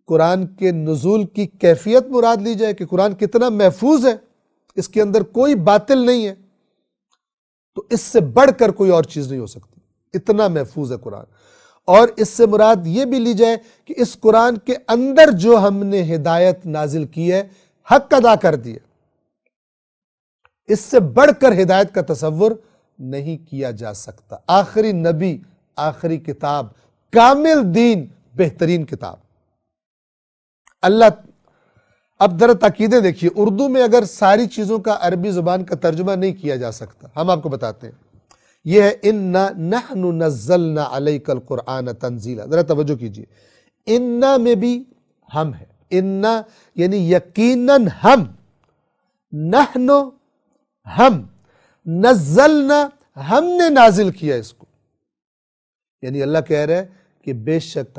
Speaker 1: قرآن کے نزول کی کیفیت مراد لی جائے کہ قرآن کتنا محفوظ ہے، اس کے اندر کوئی باطل نہیں ہے، تو اس سے بڑھ کر کوئی اور چیز نہیں ہو سکتی، اتنا محفوظ ہے قرآن۔ اور اس سے مراد یہ بھی لی جائے کہ اس قرآن کے اندر جو ہم نے ہدایت نازل کی ہے، حق ادا کر دیا، اس سے بڑھ کر ہدایت کا تصور نہیں کیا جا سکتا۔ آخری نبی، آخری کتاب، کامل دین، بہترین کتاب۔ اللہ اب ذرا تاکیدیں دیکھیے، اردو میں اگر ساری چیزوں کا عربی زبان کا ترجمہ نہیں کیا جا سکتا، ہم آپ کو بتاتے ہیں۔ یہ ہے اِنَّا نَحْنُ نَزَّلْنَا عَلَيْكَ الْقُرْآنَ تَنزِيلًا، ذرا توجہ کیجئے، اِنَّا میں بھی ہم ہے، اِنَّا یعنی یقیناً ہم، نحن ہم، نزلنا ہم نے نازل کیا اس کو، یعنی اللہ کہہ رہا ہے کہ بے شک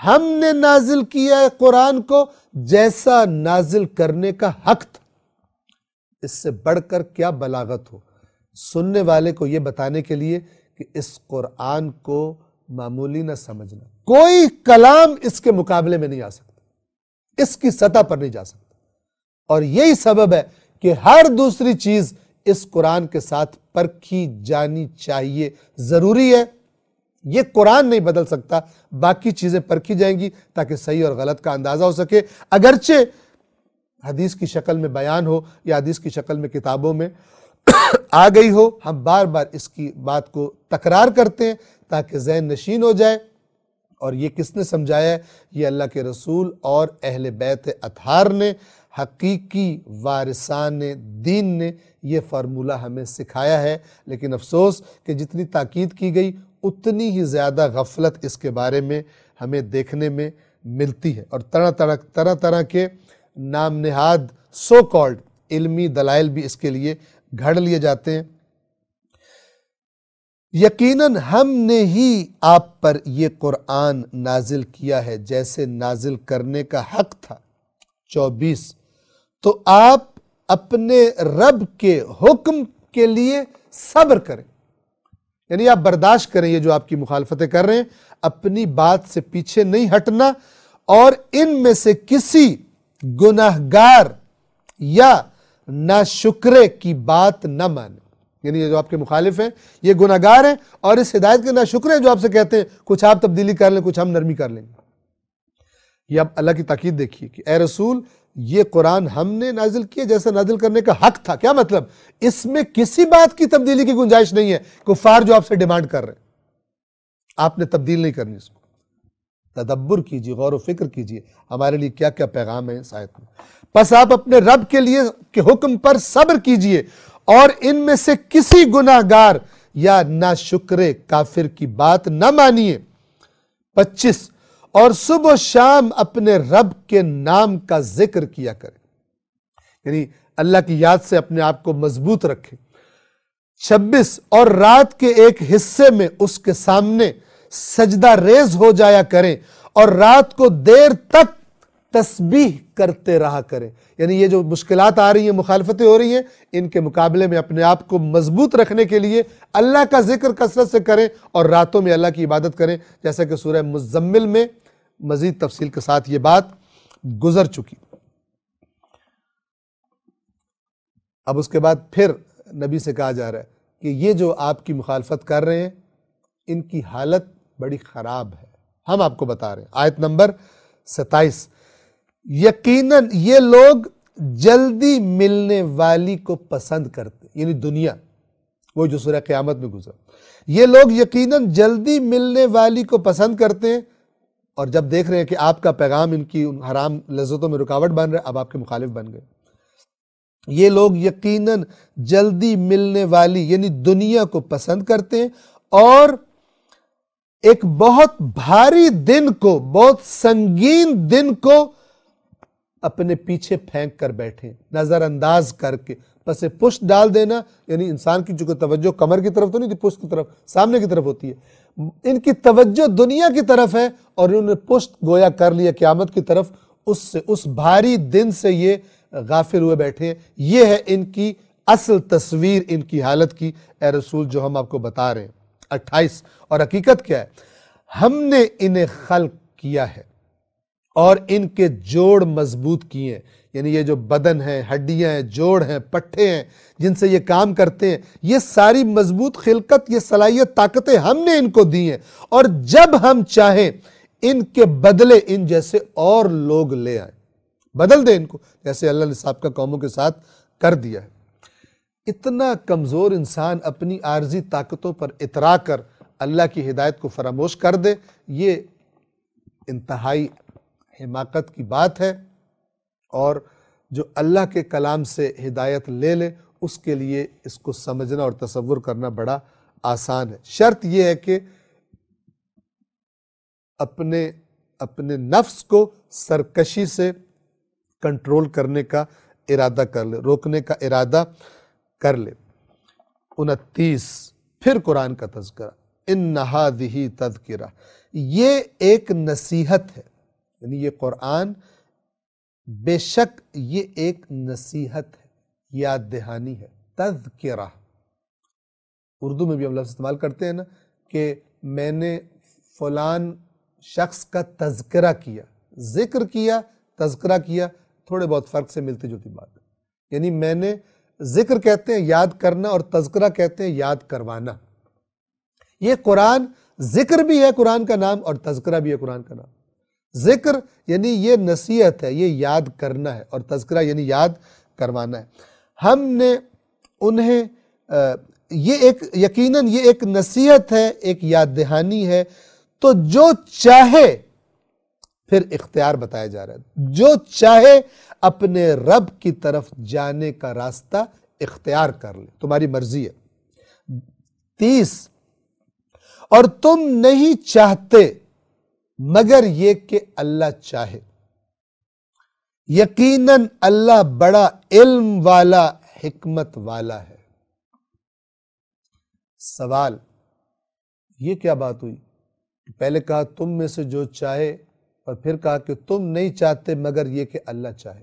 Speaker 1: ہم نے نازل کیا ہے قرآن کو جیسا نازل کرنے کا حق تھا۔ اس سے بڑھ کر کیا بلاغت ہو سننے والے کو یہ بتانے کے لیے کہ اس قرآن کو معمولی نہ سمجھنا، کوئی کلام اس کے مقابلے میں نہیں آ سکتا، اس کی سطح پر نہیں جا سکتا۔ اور یہی سبب ہے کہ ہر دوسری چیز اس قرآن کے ساتھ پرکھی جانی چاہیے، ضروری ہے۔ یہ قرآن نہیں بدل سکتا، باقی چیزیں پرکھی جائیں گی تاکہ صحیح اور غلط کا اندازہ ہو سکے، اگرچہ حدیث کی شکل میں بیان ہو یا حدیث کی شکل میں کتابوں میں آ گئی ہو، ہم بار بار اس کی بات کو تکرار کرتے ہیں تاکہ ذہن نشین ہو جائے۔ اور یہ کس نے سمجھایا ہے؟ یہ اللہ کے رسول اور اہل بیت اطہار نے، حقیقی وارثان دین نے یہ فارمولہ ہمیں سکھایا ہے۔ لیکن افسوس کہ جتنی تاکید کی گئی اتنی ہی زیادہ غفلت اس کے بارے میں ہمیں دیکھنے میں ملتی ہے، اور طرح طرح کے نام نہاد سو کالڈ علمی دلائل بھی اس کے لیے گھڑ لیے جاتے ہیں۔ یقیناً ہم نے ہی آپ پر یہ قرآن نازل کیا ہے جیسے نازل کرنے کا حق تھا۔ 24 تو آپ اپنے رب کے حکم کے لیے صبر کریں، یعنی آپ برداشت کریں یہ جو آپ کی مخالفتیں کر رہے ہیں، اپنی بات سے پیچھے نہیں ہٹنا، اور ان میں سے کسی گناہگار یا ناشکرے کی بات نہ مانیں۔ یعنی یہ جو آپ کے مخالف ہیں یہ گناہگار ہیں اور اس ہدایت کے ناشکرے ہیں جو آپ سے کہتے ہیں کچھ آپ تبدیلی کر لیں، کچھ ہم نرمی کر لیں گے۔ یہ اب اللہ کی تاکید دیکھیے کہ اے رسول یہ قرآن ہم نے نازل کیا جیسا نازل کرنے کا حق تھا۔ کیا مطلب؟ اس میں کسی بات کی تبدیلی کی گنجائش نہیں ہے۔ کفار جو آپ سے ڈیمانڈ کر رہے ہیں آپ نے تبدیل نہیں کرنی اس کو۔ تدبر کیجیے، غور و فکر کیجیے ہمارے لیے کیا کیا پیغام ہے اس آیت میں۔ پس آپ اپنے رب کے لیے کے حکم پر صبر کیجیے اور ان میں سے کسی گناہگار یا ناشکرے کافر کی بات نہ مانیے۔ 25 اور صبح و شام اپنے رب کے نام کا ذکر کیا کریں، یعنی اللہ کی یاد سے اپنے آپ کو مضبوط رکھیں۔ 26 اور رات کے ایک حصے میں اس کے سامنے سجدہ ریز ہو جایا کریں اور رات کو دیر تک تسبیح کرتے رہا کریں۔ یعنی یہ جو مشکلات آ رہی ہیں، مخالفتیں ہو رہی ہیں، ان کے مقابلے میں اپنے آپ کو مضبوط رکھنے کے لیے اللہ کا ذکر کثرت سے کریں اور راتوں میں اللہ کی عبادت کریں، جیسا کہ سورہ مزمل میں مزید تفصیل کے ساتھ یہ بات گزر چکی۔ اب اس کے بعد پھر نبی سے کہا جا رہا ہے کہ یہ جو آپ کی مخالفت کر رہے ہیں ان کی حالت بڑی خراب ہے، ہم آپ کو بتا رہے ہیں۔ آیت نمبر 27 یقیناً یہ لوگ جلدی ملنے والی کو پسند کرتے، یعنی دنیا، وہ جو سورہ قیامت میں گزرا، یہ لوگ یقیناً جلدی ملنے والی کو پسند کرتے ہیں، اور جب دیکھ رہے ہیں کہ آپ کا پیغام ان کی حرام لذتوں میں رکاوٹ بن رہا ہے، اب آپ کے مخالف بن گئے۔ یہ لوگ یقیناً جلدی ملنے والی یعنی دنیا کو پسند کرتے ہیں اور ایک بہت بھاری دن کو، بہت سنگین دن کو اپنے پیچھے پھینک کر بیٹھے، نظر انداز کر کے، پس پشت ڈال دینا، یعنی انسان کی چونکہ توجہ کمر کی طرف تو نہیں تھی، پشت کی طرف، سامنے کی طرف ہوتی ہے، ان کی توجہ دنیا کی طرف ہے اور انہوں نے پشت گویا کر لیا قیامت کی طرف، اس بھاری دن سے یہ غافل ہوئے بیٹھے ہیں۔ یہ ہے ان کی اصل تصویر ان کی حالت کی، اے رسول جو ہم آپ کو بتا رہے ہیں۔ 28 اور حقیقت کیا ہے؟ ہم نے انہیں خلق کیا ہے اور ان کے جوڑ مضبوط کیے ہیں، یعنی یہ جو بدن ہیں، ہڈیاں ہیں، جوڑ ہیں، پٹھے ہیں جن سے یہ کام کرتے ہیں، یہ ساری مضبوط خلقت، یہ صلاحیت، طاقتیں ہم نے ان کو دی ہیں، اور جب ہم چاہیں ان کے بدلے ان جیسے اور لوگ لے آئیں، بدل دیں ان کو، جیسے اللہ نے سابقہ قوموں کے ساتھ کر دیا ہے۔ اتنا کمزور انسان اپنی عارضی طاقتوں پر اترا کر اللہ کی ہدایت کو فراموش کر دے، یہ انتہائی حماقت کی بات ہے، اور جو اللہ کے کلام سے ہدایت لے لے اس کے لیے اس کو سمجھنا اور تصور کرنا بڑا آسان ہے۔ شرط یہ ہے کہ اپنے نفس کو سرکشی سے کنٹرول کرنے کا ارادہ کر لے، روکنے کا ارادہ کر لے۔ 29 پھر قرآن کا تذکرہ، ان ھذہ تذکرہ، یہ ایک نصیحت ہے، یعنی یہ قرآن بے شک یہ ایک نصیحت ہے، یاد دہانی ہے، تذکرہ۔ اردو میں بھی ہم لفظ استعمال کرتے ہیں نا کہ میں نے فلان شخص کا تذکرہ کیا، ذکر کیا، تذکرہ کیا، تھوڑے بہت فرق سے ملتی جلتی بات ہے، یعنی میں نے ذکر کہتے ہیں یاد کرنا اور تذکرہ کہتے ہیں یاد کروانا۔ یہ قرآن ذکر بھی ہے قرآن کا نام اور تذکرہ بھی ہے قرآن کا نام۔ ذکر یعنی یہ نصیحت ہے، یہ یاد کرنا ہے، اور تذکرہ یعنی یاد کروانا ہے۔ ہم نے انہیں یقیناً یہ ایک نصیحت ہے، ایک یاد دہانی ہے، تو جو چاہے، پھر اختیار بتایا جا رہا ہے، جو چاہے اپنے رب کی طرف جانے کا راستہ اختیار کر لے، تمہاری مرضی ہے۔ 30 اور تم نہیں چاہتے مگر یہ کہ اللہ چاہے، یقیناً اللہ بڑا علم والا، حکمت والا ہے۔ سوال، یہ کیا بات ہوئی؟ پہلے کہا تم میں سے جو چاہے، اور پھر کہا کہ تم نہیں چاہتے مگر یہ کہ اللہ چاہے۔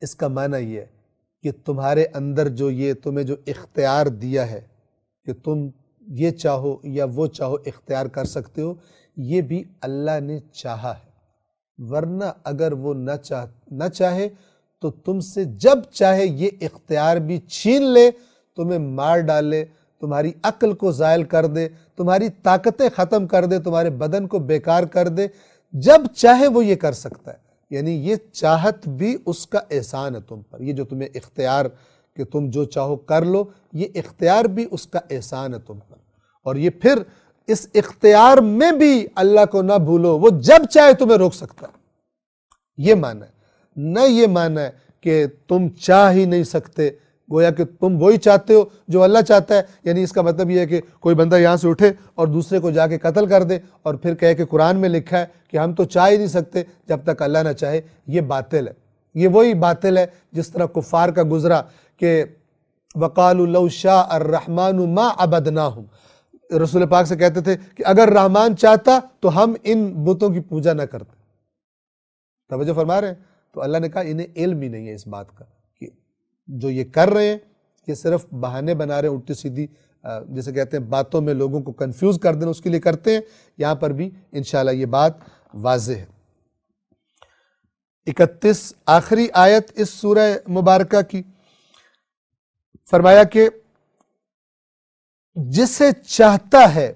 Speaker 1: اس کا معنی یہ ہے کہ تمہارے اندر تمہیں جو اختیار دیا ہے کہ تم یہ چاہو یا وہ چاہو اختیار کر سکتے ہو، یہ بھی اللہ نے چاہا ہے، ورنہ اگر وہ نہ چاہے تو تم سے جب چاہے یہ اختیار بھی چھین لے، تمہیں مار ڈالے، تمہاری عقل کو زائل کر دے، تمہاری طاقتیں ختم کر دے، تمہارے بدن کو بیکار کر دے، جب چاہے وہ یہ کر سکتا ہے۔ یعنی یہ چاہت بھی اس کا احسان ہے تم پر، یہ جو تمہیں اختیار کہ تم جو چاہو کر لو، یہ اختیار بھی اس کا احسان ہے تم پر، اور یہ پھر اس اختیار میں بھی اللہ کو نہ بھولو، وہ جب چاہے تمہیں روک سکتا ہے، یہ معنی ہے۔ نہ یہ معنی ہے کہ تم چاہ ہی نہیں سکتے، گویا کہ تم وہی چاہتے ہو جو اللہ چاہتا ہے، یعنی اس کا مطلب یہ ہے کہ کوئی بندہ یہاں سے اٹھے اور دوسرے کو جا کے قتل کر دے اور پھر کہے کہ قرآن میں لکھا ہے کہ ہم تو چاہ ہی نہیں سکتے جب تک اللہ نہ چاہے، یہ باطل ہے۔ یہ وہی باطل ہے جس طرح کفار کا گزرا کہ وَقَالُوا لَوْ شَاءَ الرَّحْمَنُ مَا عَبَدْنَاهُمْ، رسول پاک سے کہتے تھے کہ اگر رحمان چاہتا تو ہم ان بتوں کی پوجا نہ کرتے۔ توجہ فرما رہے ہیں؟ تو اللہ نے کہا انہیں علم ہی نہیں ہے اس بات کا کہ جو یہ کر رہے ہیں یہ صرف بہانے بنا رہے ہیں، الٹی سیدھی جسے کہتے ہیں باتوں میں لوگوں کو کنفیوز کر دینا، اس کے لیے کرتے ہیں۔ یہاں پر بھی انشاءاللہ یہ بات واضح ہے۔ 31 آخری آیت اس سورہ مبارکہ کی، فرمایا کہ جسے چاہتا ہے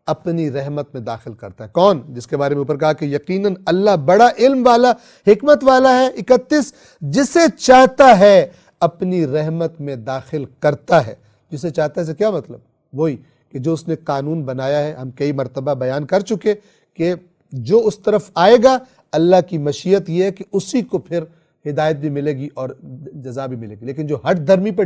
Speaker 1: اپنی رحمت میں داخل کرتا ہے۔ کون؟ جس کے بارے میں اوپر کہا کہ یقیناً اللہ بڑا علم والا، حکمت والا ہے۔ 31 جسے چاہتا ہے اپنی رحمت میں داخل کرتا ہے۔ جسے چاہتا ہے سے کیا مطلب؟ وہی کہ جو اس نے قانون بنایا ہے، ہم کئی مرتبہ بیان کر چکے کہ جو اس طرف آئے گا اللہ کی مشیت یہ ہے کہ اسی کو پھر ہدایت بھی ملے گی اور جزا بھی ملے گی، لیکن جو ہٹ دھرمی پہ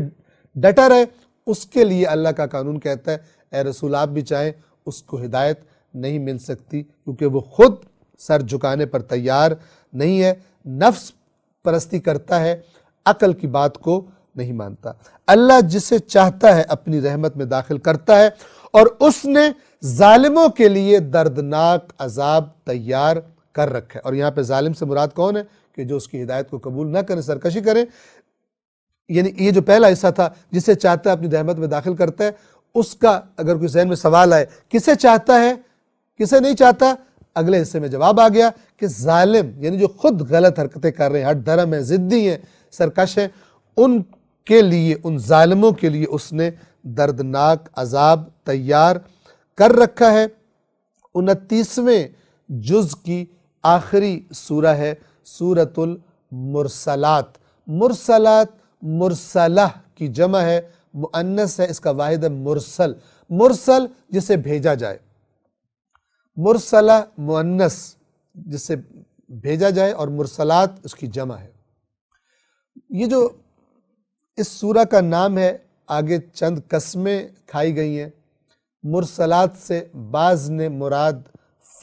Speaker 1: ڈٹا رہے اس کے لیے اللہ کا قانون کہتا ہے اے رسول آپ بھی چاہیں اس کو ہدایت نہیں مل سکتی، کیونکہ وہ خود سر جھکانے پر تیار نہیں ہے، نفس پرستی کرتا ہے، عقل کی بات کو نہیں مانتا۔ اللہ جسے چاہتا ہے اپنی رحمت میں داخل کرتا ہے، اور اس نے ظالموں کے لیے دردناک عذاب تیار کر رکھا ہے۔ اور یہاں پہ ظالم سے مراد کون ہے؟ کہ جو اس کی ہدایت کو قبول نہ کریں، سرکشی کریں۔ یعنی یہ جو پہلا حصہ تھا جسے چاہتا ہے اپنی رحمت میں داخل کرتا ہے، اس کا اگر کوئی ذہن میں سوال آئے کسے چاہتا ہے کسے نہیں چاہتا، اگلے حصے میں جواب آ گیا کہ ظالم یعنی جو خود غلط حرکتیں کر رہے ہیں، ہٹ دھرم ہیں، ضدی ہیں، سرکش ہیں، ان کے لیے، ان ظالموں کے لیے اس نے دردناک عذاب تیار کر رکھا ہے۔ 29ویں جز کی آخری سورہ ہے سورۃ المرسلات۔ مرسلات مرسلہ کی جمع ہے، مؤنث ہے، اس کا واحد ہے مرسل۔ مرسل جسے بھیجا جائے، مرسلہ مؤنث جسے بھیجا جائے، اور مرسلات اس کی جمع ہے۔ یہ جو اس سورہ کا نام ہے، آگے چند قسمیں کھائی گئی ہیں۔ مرسلات سے بعض نے مراد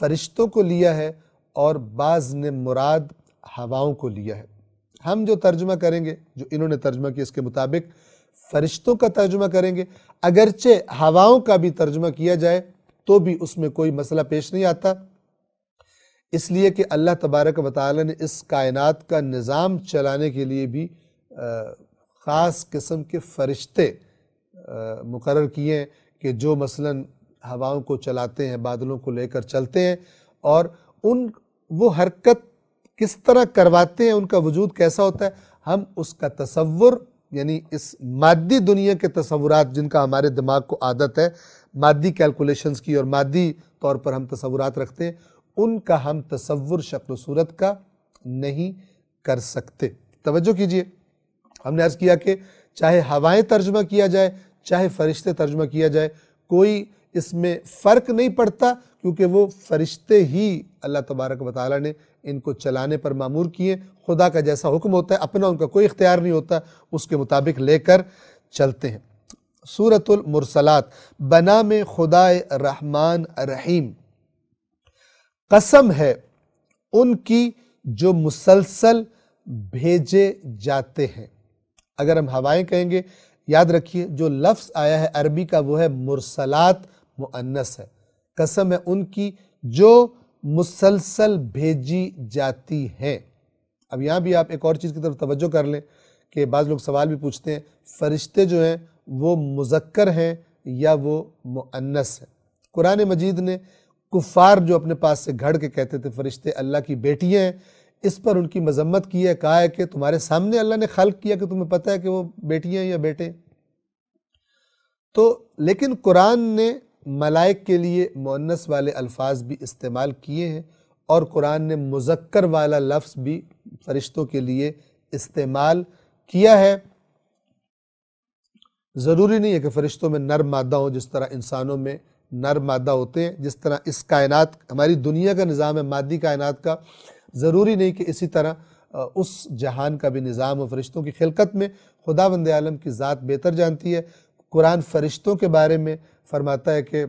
Speaker 1: فرشتوں کو لیا ہے اور بعض نے مراد ہواؤں کو لیا ہے۔ ہم جو ترجمہ کریں گے، جو انہوں نے ترجمہ کیا، اس کے مطابق فرشتوں کا ترجمہ کریں گے۔ اگرچہ ہواؤں کا بھی ترجمہ کیا جائے تو بھی اس میں کوئی مسئلہ پیش نہیں آتا، اس لیے کہ اللہ تبارک و تعالی نے اس کائنات کا نظام چلانے کے لیے بھی خاص قسم کے فرشتے مقرر کیے ہیں کہ جو مثلاً ہواؤں کو چلاتے ہیں، بادلوں کو لے کر چلتے ہیں، اور وہ حرکت کس طرح کرواتے ہیں، ان کا وجود کیسا ہوتا ہے، ہم اس کا تصور، یعنی اس مادی دنیا کے تصورات جن کا ہمارے دماغ کو عادت ہے، مادی کیلکولیشنز کی اور مادی طور پر ہم تصورات رکھتے ہیں، ان کا ہم تصور شکل و صورت کا نہیں کر سکتے۔ توجہ کیجئے، ہم نے عرض کیا کہ چاہے ہوائیں ترجمہ کیا جائے، چاہے فرشتے ترجمہ کیا جائے، کوئی اس میں فرق نہیں پڑتا، کیونکہ وہ فرشتے ہی اللہ تبارک و تعالی نے ان کو چلانے پر مامور کیے۔ خدا کا جیسا حکم ہوتا ہے، اپنا ان کا کوئی اختیار نہیں ہوتا، اس کے مطابق لے کر چلتے ہیں۔ سورۃ المرسلات، بنام خدائے رحمان رحیم، قسم ہے ان کی جو مسلسل بھیجے جاتے ہیں۔ اگر ہم ہوائیں کہیں گے، یاد رکھیے جو لفظ آیا ہے عربی کا وہ ہے مرسلات، مؤنث ہے۔ قسم ہے ان کی جو مسلسل بھیجی جاتی ہیں۔ اب یہاں بھی آپ ایک اور چیز کی طرف توجہ کر لیں کہ بعض لوگ سوال بھی پوچھتے ہیں، فرشتے جو ہیں وہ مذکر ہیں یا وہ مؤنث ہیں؟ قرآن مجید نے کفار جو اپنے پاس سے گھڑ کے کہتے تھے فرشتے اللہ کی بیٹیاں ہیں، اس پر ان کی مذمت کی ہے، کہا ہے کہ تمہارے سامنے اللہ نے خلق کیا کہ تمہیں پتہ ہے کہ وہ بیٹیاں ہیں یا بیٹے۔ تو لیکن قرآن نے ملائک کے لیے مؤنث والے الفاظ بھی استعمال کیے ہیں، اور قرآن نے مذکر والا لفظ بھی فرشتوں کے لیے استعمال کیا ہے۔ ضروری نہیں ہے کہ فرشتوں میں نر مادہ ہو جس طرح انسانوں میں نر مادہ ہوتے ہیں، جس طرح اس کائنات، ہماری دنیا کا نظام ہے مادی کائنات کا، ضروری نہیں کہ اسی طرح اس جہان کا بھی نظام ہو۔ فرشتوں کی خلقت میں خداوند عالم کی ذات بہتر جانتی ہے۔ قرآن فرشتوں کے بارے میں فرماتا ہے کہ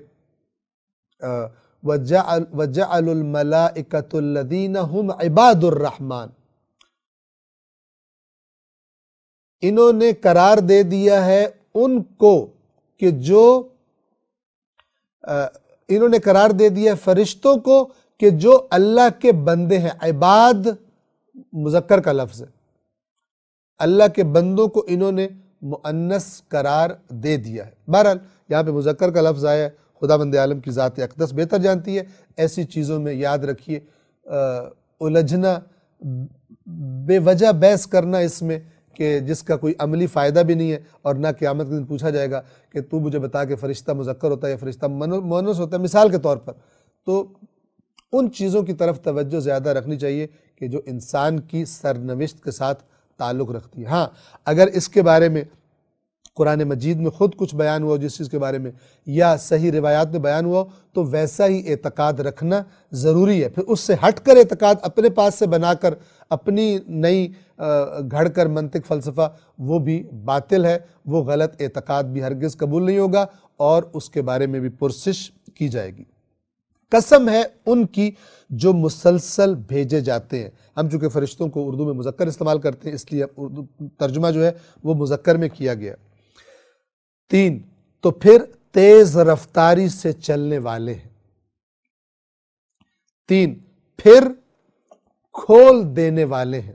Speaker 1: وَجَعَلُوا الْمَلَائِكَةُ الَّذِينَ هُمْ عِبَادُ الرَّحْمَنِ، انہوں نے قرار دے دیا ہے ان کو کہ جو انہوں نے قرار دے دیا ہے فرشتوں کو کہ جو اللہ کے بندے ہیں۔ عباد مذکر کا لفظ ہے، اللہ کے بندوں کو انہوں نے مؤنث قرار دے دیا ہے۔ بہرحال یہاں پہ مذکر کا لفظ آیا ہے، خداوند عالم کی ذات اقدس بہتر جانتی ہے۔ ایسی چیزوں میں یاد رکھیے الجھنا، بے وجہ بحث کرنا اس میں کہ جس کا کوئی عملی فائدہ بھی نہیں ہے، اور نہ قیامت کے دن پوچھا جائے گا کہ تو مجھے بتا کہ فرشتہ مذکر ہوتا ہے یا فرشتہ مؤنث ہوتا ہے، مثال کے طور پر، تو ان چیزوں کی طرف توجہ زیادہ رکھنی چاہیے کہ جو انسان کی سرنوشت کے ساتھ تعلق رکھتی ہے۔ ہاں، اگر اس کے بارے میں قرآن مجید میں خود کچھ بیان ہوا جس چیز کے بارے میں، یا صحیح روایات میں بیان ہوا تو ویسا ہی اعتقاد رکھنا ضروری ہے۔ پھر اس سے ہٹ کر اعتقاد اپنے پاس سے بنا کر اپنی نئی گھڑ کر منطق فلسفہ، وہ بھی باطل ہے، وہ غلط اعتقاد بھی ہرگز قبول نہیں ہوگا، اور اس کے بارے میں بھی پرسش کی جائے گی۔ قسم ہے ان کی جو مسلسل بھیجے جاتے ہیں۔ ہم چونکہ فرشتوں کو اردو میں مذکر استعمال کرتے ہیں، اس لیے اردو ترجمہ جو ہے وہ مذکر میں کیا گیا۔ 3، تو پھر تیز رفتاری سے چلنے والے ہیں۔ 3، پھر کھول دینے والے ہیں۔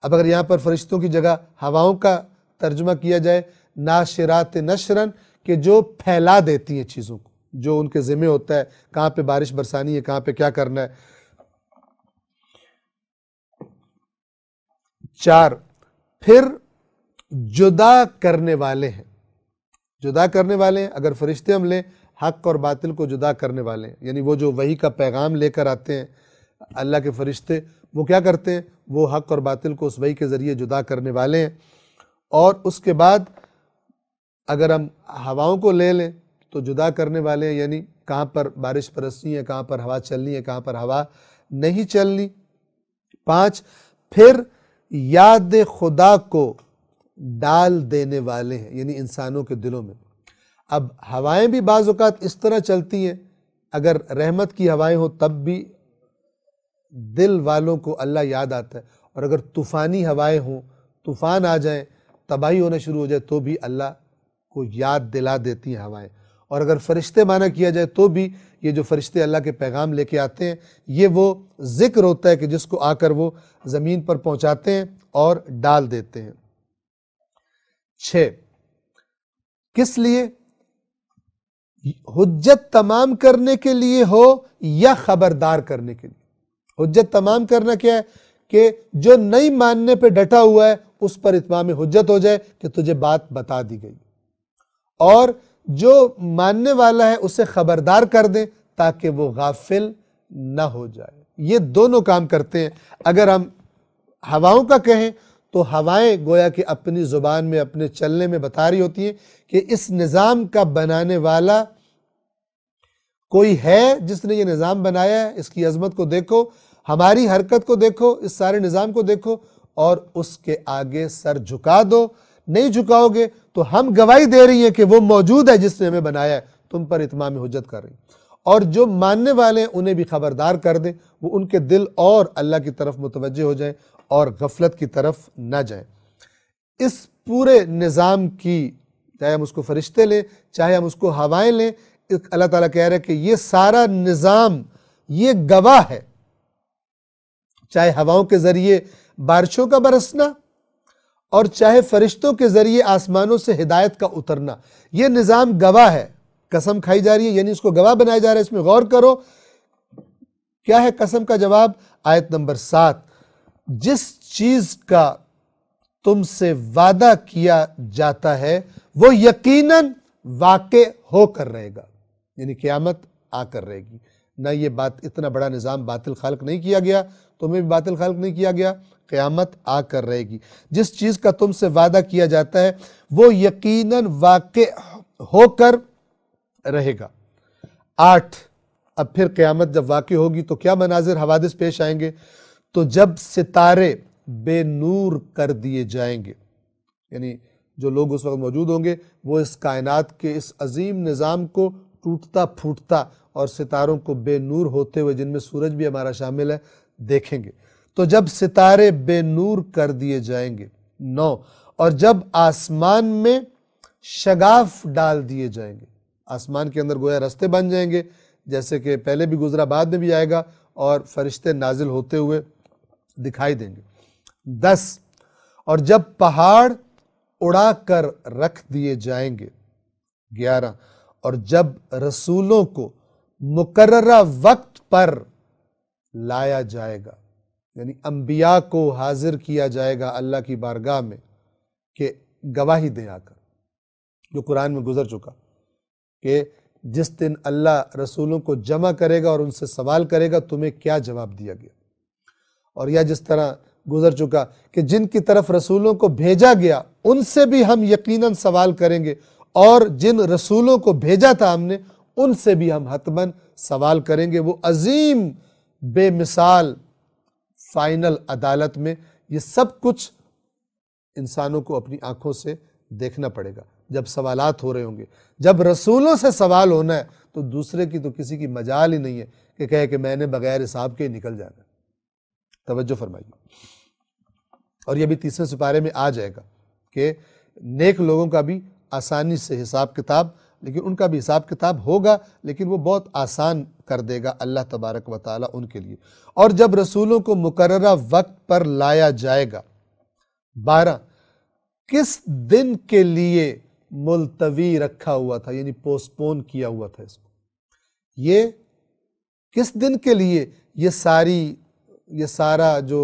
Speaker 1: اب اگر یہاں پر فرشتوں کی جگہ ہواؤں کا ترجمہ کیا جائے، ناشرات نشرن کہ جو پھیلا دیتی ہیں چیزوں کو، جو ان کے ذمہ ہوتا ہے کہاں پہ بارش برسانی ہے، کہاں پہ کیا کرنا ہے۔ 4 پھر جدا کرنے والے ہیں، جدا کرنے والے ہیں۔ اگر فرشتے ہم لیں، حق اور باطل کو جدا کرنے والے ہیں، یعنی وہ جو وحی کا پیغام لے کر آتے ہیں اللہ کے فرشتے، وہ کیا کرتے ہیں؟ وہ حق اور باطل کو اس وحی کے ذریعے جدا کرنے والے ہیں۔ اور اس کے بعد اگر ہم ہواؤں کو لے لیں تو جدا کرنے والے ہیں، یعنی کہاں پر بارش برسنی ہے، کہاں پر ہوا چلنی ہے، کہاں پر ہوا نہیں چلنی۔ 5 پھر یاد خدا کو ڈال دینے والے ہیں، یعنی انسانوں کے دلوں میں۔ اب ہوائیں بھی بعض اوقات اس طرح چلتی ہیں، اگر رحمت کی ہوائیں ہوں تب بھی دل والوں کو اللہ یاد آتا ہے، اور اگر طوفانی ہوائیں ہوں، طوفان آ جائیں، تباہی ہونا شروع ہو جائے تو بھی اللہ کو یاد دلا دیتی ہیں ہوائیں۔ اور اگر فرشتے معنی کیا جائے تو بھی یہ جو فرشتے اللہ کے پیغام لے کے آتے ہیں، یہ وہ ذکر ہوتا ہے کہ جس کو آ کر وہ زمین پر پہنچاتے ہیں اور ڈال دیتے ہیں۔ 6 کس لیے؟ حجت تمام کرنے کے لیے ہو یا خبردار کرنے کے لیے۔ حجت تمام کرنا کیا ہے؟ کہ جو نہیں ماننے پہ ڈٹا ہوا ہے اس پر اتمام حجت ہو جائے کہ تجھے بات بتا دی گئی، اور جو ماننے والا ہے اسے خبردار کر دیں تاکہ وہ غافل نہ ہو جائے۔ یہ دونوں کام کرتے ہیں۔ اگر ہم ہواؤں کا کہیں تو ہوائیں گویا کہ اپنی زبان میں، اپنے چلنے میں بتا رہی ہوتی ہیں کہ اس نظام کا بنانے والا کوئی ہے جس نے یہ نظام بنایا ہے، اس کی عظمت کو دیکھو، ہماری حرکت کو دیکھو، اس سارے نظام کو دیکھو، اور اس کے آگے سر جھکا دو۔ نہیں جھکاؤ گے تو ہم گواہی دے رہی ہیں کہ وہ موجود ہے جس نے ہمیں بنایا ہے، تم پر اتمام حجت کر رہی ہیں۔ اور جو ماننے والے ہیں انہیں بھی خبردار کر دیں، وہ ان کے دل اور اللہ کی طرف متوجہ ہو جائیں اور غفلت کی طرف نہ جائیں۔ اس پورے نظام کی، چاہے ہم اس کو فرشتے لیں، چاہے ہم اس کو ہوائیں لیں، اللہ تعالیٰ کہہ رہے ہیں کہ یہ سارا نظام یہ گواہ ہے، چاہے ہواؤں کے ذریعے بارشوں کا برسنا اور چاہے فرشتوں کے ذریعے آسمانوں سے ہدایت کا اترنا، یہ نظام گواہ ہے۔ قسم کھائی جا رہی ہے، یعنی اس کو گواہ بنایا جا رہا ہے۔ اس میں غور کرو، کیا ہے قسم کا جواب؟ آیت نمبر 7، جس چیز کا تم سے وعدہ کیا جاتا ہے وہ یقیناً واقع ہو کر رہے گا، یعنی قیامت آ کر رہے گی۔ نہ یہ بات، اتنا بڑا نظام باطل خلق نہیں کیا گیا، تمہیں بھی باطل خلق نہیں کیا گیا، قیامت آ کر رہے گی۔ جس چیز کا تم سے وعدہ کیا جاتا ہے وہ یقیناً واقع ہو کر رہے گا۔ 8 اب پھر قیامت جب واقع ہوگی تو کیا مناظر حوادث پیش آئیں گے؟ تو جب ستارے بے نور کر دیے جائیں گے، یعنی جو لوگ اس وقت موجود ہوں گے وہ اس کائنات کے اس عظیم نظام کو ٹوٹتا پھوٹتا اور ستاروں کو بے نور ہوتے ہوئے، جن میں سورج بھی ہمارا شامل ہے، دیکھیں گے۔ تو جب ستارے بے نور کر دیے جائیں گے۔ 9 اور جب آسمان میں شگاف ڈال دیے جائیں گے، آسمان کے اندر گویا رستے بن جائیں گے، جیسے کہ پہلے بھی گزرا بعد میں بھی آئے گا، اور فرشتے نازل ہوتے ہوئے دکھائی دیں گے۔ 10 اور جب پہاڑ اڑا کر رکھ دیے جائیں گے۔ 11 اور جب رسولوں کو مقررہ وقت پر لایا جائے گا، یعنی انبیاء کو حاضر کیا جائے گا اللہ کی بارگاہ میں کہ گواہی دیں آ کر، جو قرآن میں گزر چکا کہ جس دن اللہ رسولوں کو جمع کرے گا اور ان سے سوال کرے گا تمہیں کیا جواب دیا گیا، اور یا جس طرح گزر چکا کہ جن کی طرف رسولوں کو بھیجا گیا ان سے بھی ہم یقیناً سوال کریں گے، اور جن رسولوں کو بھیجا تھا ہم نے ان سے بھی ہم حتماً سوال کریں گے۔ وہ عظیم بے مثال فائنل عدالت میں یہ سب کچھ انسانوں کو اپنی آنکھوں سے دیکھنا پڑے گا جب سوالات ہو رہے ہوں گے۔ جب رسولوں سے سوال ہونا ہے تو دوسرے کی تو کسی کی مجال ہی نہیں ہے کہ کہے کہ میں نے بغیر حساب کے نکل جانا ہے۔ توجہ فرمائیے، اور یہ بھی 30ویں سپارے میں آ جائے گا کہ نیک لوگوں کا بھی آسانی سے حساب کتاب، لیکن ان کا بھی حساب کتاب ہوگا، لیکن وہ بہت آسان کر دے گا اللہ تبارک و تعالیٰ ان کے لیے۔ اور جب رسولوں کو مقررہ وقت پر لایا جائے گا۔ 12 کس دن کے لیے ملتوی رکھا ہوا تھا، یعنی پوسٹ پون کیا ہوا تھا اس کو۔ یہ کس دن کے لیے یہ سارا جو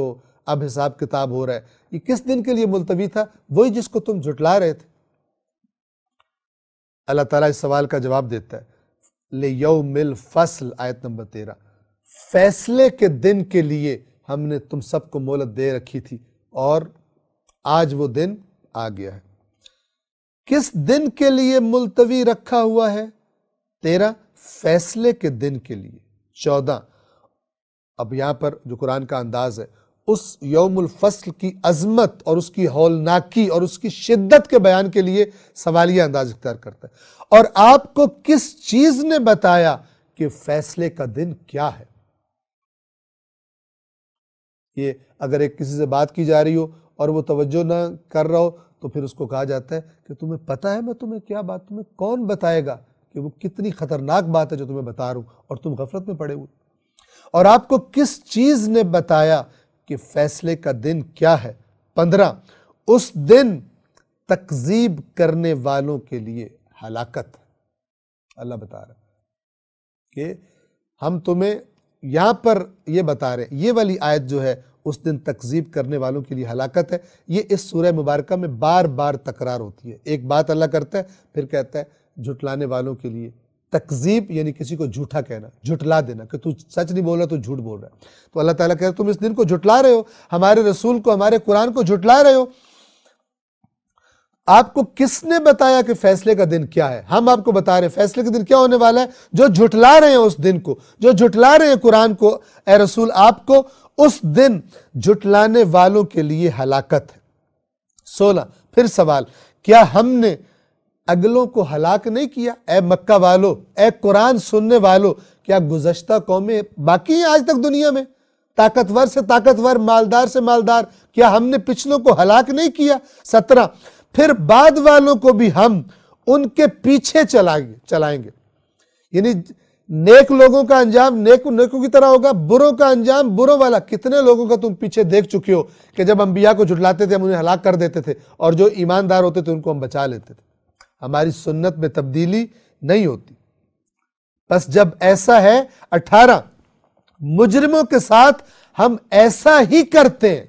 Speaker 1: اب حساب کتاب ہو رہا ہے، یہ کس دن کے لیے ملتوی تھا؟ وہی جس کو تم جھٹلا رہے تھے۔ اللہ تعالیٰ اس سوال کا جواب دیتا ہے، لِیَوْمِ الْفَصْل، آیت نمبر 13، فیصلے کے دن کے لیے ہم نے تم سب کو مہلت دے رکھی تھی اور آج وہ دن آ گیا ہے۔ کس دن کے لیے ملتوی رکھا ہوا ہے؟ 13 فیصلے کے دن کے لیے۔ 14 اب یہاں پر جو قرآن کا انداز ہے، اس یوم الفصل کی عظمت اور اس کی ہولناکی اور اس کی شدت کے بیان کے لیے سوالیہ انداز اختیار کرتا ہے۔ اور آپ کو کس چیز نے بتایا کہ فیصلے کا دن کیا ہے؟ یہ اگر ایک کسی سے بات کی جا رہی ہو اور وہ توجہ نہ کر رہا ہو تو پھر اس کو کہا جاتا ہے کہ تمہیں پتہ ہے میں تمہیں کیا بات، تمہیں کون بتائے گا کہ وہ کتنی خطرناک بات ہے جو تمہیں بتا رہا ہوں اور تم غفلت میں پڑے ہوئے۔ اور آپ کو کس چیز نے بتایا کہ فیصلے کا دن کیا ہے؟ 15 اس دن تکذیب کرنے والوں کے لیے ہلاکت۔ اللہ بتا رہا ہے کہ ہم تمہیں یہاں پر یہ بتا رہے ہیں، یہ والی آیت جو ہے اس دن تکذیب کرنے والوں کے لیے ہلاکت ہے، یہ اس سورہ مبارکہ میں بار بار تکرار ہوتی ہے۔ ایک بات اللہ کرتا ہے پھر کہتا ہے جھٹلانے والوں کے لیے تکذیب، یعنی کسی کو جھوٹا کہنا، جھٹلا دینا کہ تو سچ نہیں بول رہا تو جھوٹ بول رہا ہے۔ تو اللہ تعالیٰ کہتا ہے تم اس دن کو جھٹلا رہے ہو، ہمارے رسول کو، ہمارے قرآن کو جھٹلا رہے ہو۔ آپ کو کس نے بتایا کہ فیصلے کا دن کیا ہے؟ ہم آپ کو بتا رہے ہیں فیصلے کا دن کیا ہونے والا ہے۔ جو جھٹلا رہے ہیں اس دن کو، جو جھٹلا رہے ہیں قرآن کو، اے رسول آپ کو، اس دن جھٹلانے والوں کے لیے ہلاکت ہے۔ 16 پھر سوال، کیا ہم نے اگلوں کو ہلاک نہیں کیا؟ اے مکہ والو، اے قرآن سننے والو، کیا گزشتہ قومیں باقی ہیں آج تک دنیا میں؟ طاقتور سے طاقتور، مالدار سے مالدار، کیا ہم نے پچھلوں کو ہلاک نہیں کیا؟ 17 پھر بعد والوں کو بھی ہم ان کے پیچھے چلائیں گے، یعنی نیک لوگوں کا انجام نیکوں کی طرح ہوگا، بروں کا انجام بروں والا۔ کتنے لوگوں کا تم پیچھے دیکھ چکے ہو کہ جب انبیاء کو جھٹلاتے تھے ہم انہیں ہلاک کر دیتے تھے، اور جو ایماندار ہوتے تھے ان کو ہم بچا لیتے تھے۔ ہماری سنت میں تبدیلی نہیں ہوتی۔ بس جب ایسا ہے، 18 مجرموں کے ساتھ ہم ایسا ہی کرتے ہیں۔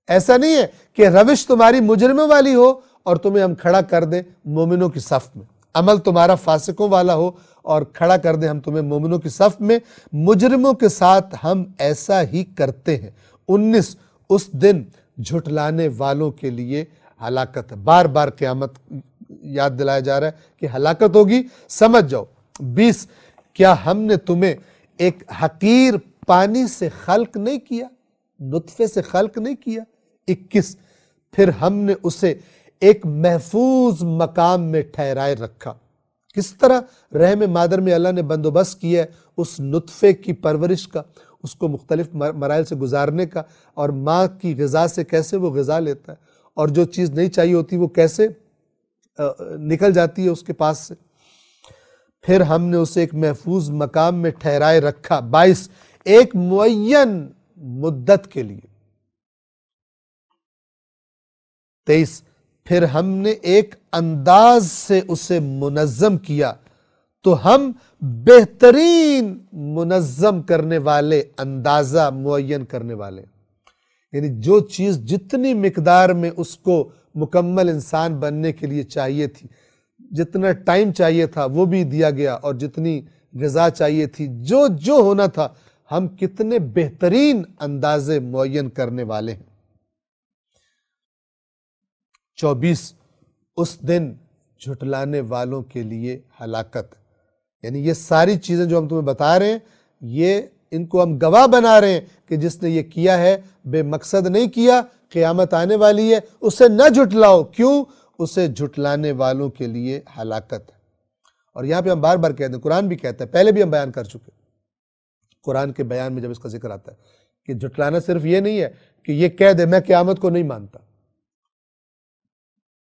Speaker 1: ایسا نہیں ہے کہ روش تمہاری مجرموں والی ہو اور تمہیں ہم کھڑا کر دیں مومنوں کی صف میں، عمل تمہارا فاسقوں والا ہو اور کھڑا کر دیں ہم تمہیں مومنوں کی صف میں۔ مجرموں کے ساتھ ہم ایسا ہی کرتے ہیں۔ 19 اس دن جھٹلانے والوں کے لیے ہلاکت ہے۔ بار بار قیامت یاد دلایا جا رہا ہے کہ ہلاکت ہوگی، سمجھ جاؤ۔ 20 کیا ہم نے تمہیں ایک حقیر پانی سے خلق نہیں کیا، نطفے سے خلق نہیں کیا؟ 21 پھر ہم نے اسے ایک محفوظ مقام میں ٹھہرائے رکھا۔ کس طرح رحم مادر میں اللہ نے بندوبست کیا ہے اس نطفے کی پرورش کا، اس کو مختلف مراحل سے گزارنے کا، اور ماں کی غذا سے کیسے وہ غذا لیتا ہے، اور جو چیز نہیں چاہیے ہوتی وہ کیسے نکل جاتی ہے اس کے پاس سے۔ پھر ہم نے اسے ایک محفوظ مقام میں ٹھہرائے رکھا۔ 22 ایک معین مدت کے لیے۔ 23 پھر ہم نے ایک انداز سے اسے منظم کیا تو ہم بہترین منظم کرنے والے، اندازہ معین کرنے والے، یعنی جو چیز جتنی مقدار میں اس کو مکمل انسان بننے کے لیے چاہیے تھی، جتنا ٹائم چاہیے تھا وہ بھی دیا گیا، اور جتنی غذا چاہیے تھی، جو ہونا تھا، ہم کتنے بہترین اندازے معین کرنے والے ہیں۔ 24 اس دن جھٹلانے والوں کے لیے ہلاکت، یعنی یہ ساری چیزیں جو ہم تمہیں بتا رہے ہیں، یہ ان کو ہم گواہ بنا رہے ہیں کہ جس نے یہ کیا ہے بے مقصد نہیں کیا، قیامت آنے والی ہے، اسے نہ جھٹلاؤ۔ کیوں؟ اسے جھٹلانے والوں کے لیے ہلاکت ہے۔ اور یہاں پہ ہم بار بار کہتے ہیں، قرآن بھی کہتا ہے، پہلے بھی ہم بیان کر چکے، قرآن کے بیان میں جب اس کا ذکر آتا ہے کہ جھٹلانا صرف یہ نہیں ہے کہ یہ کہہ دے میں قیامت کو نہیں مانتا،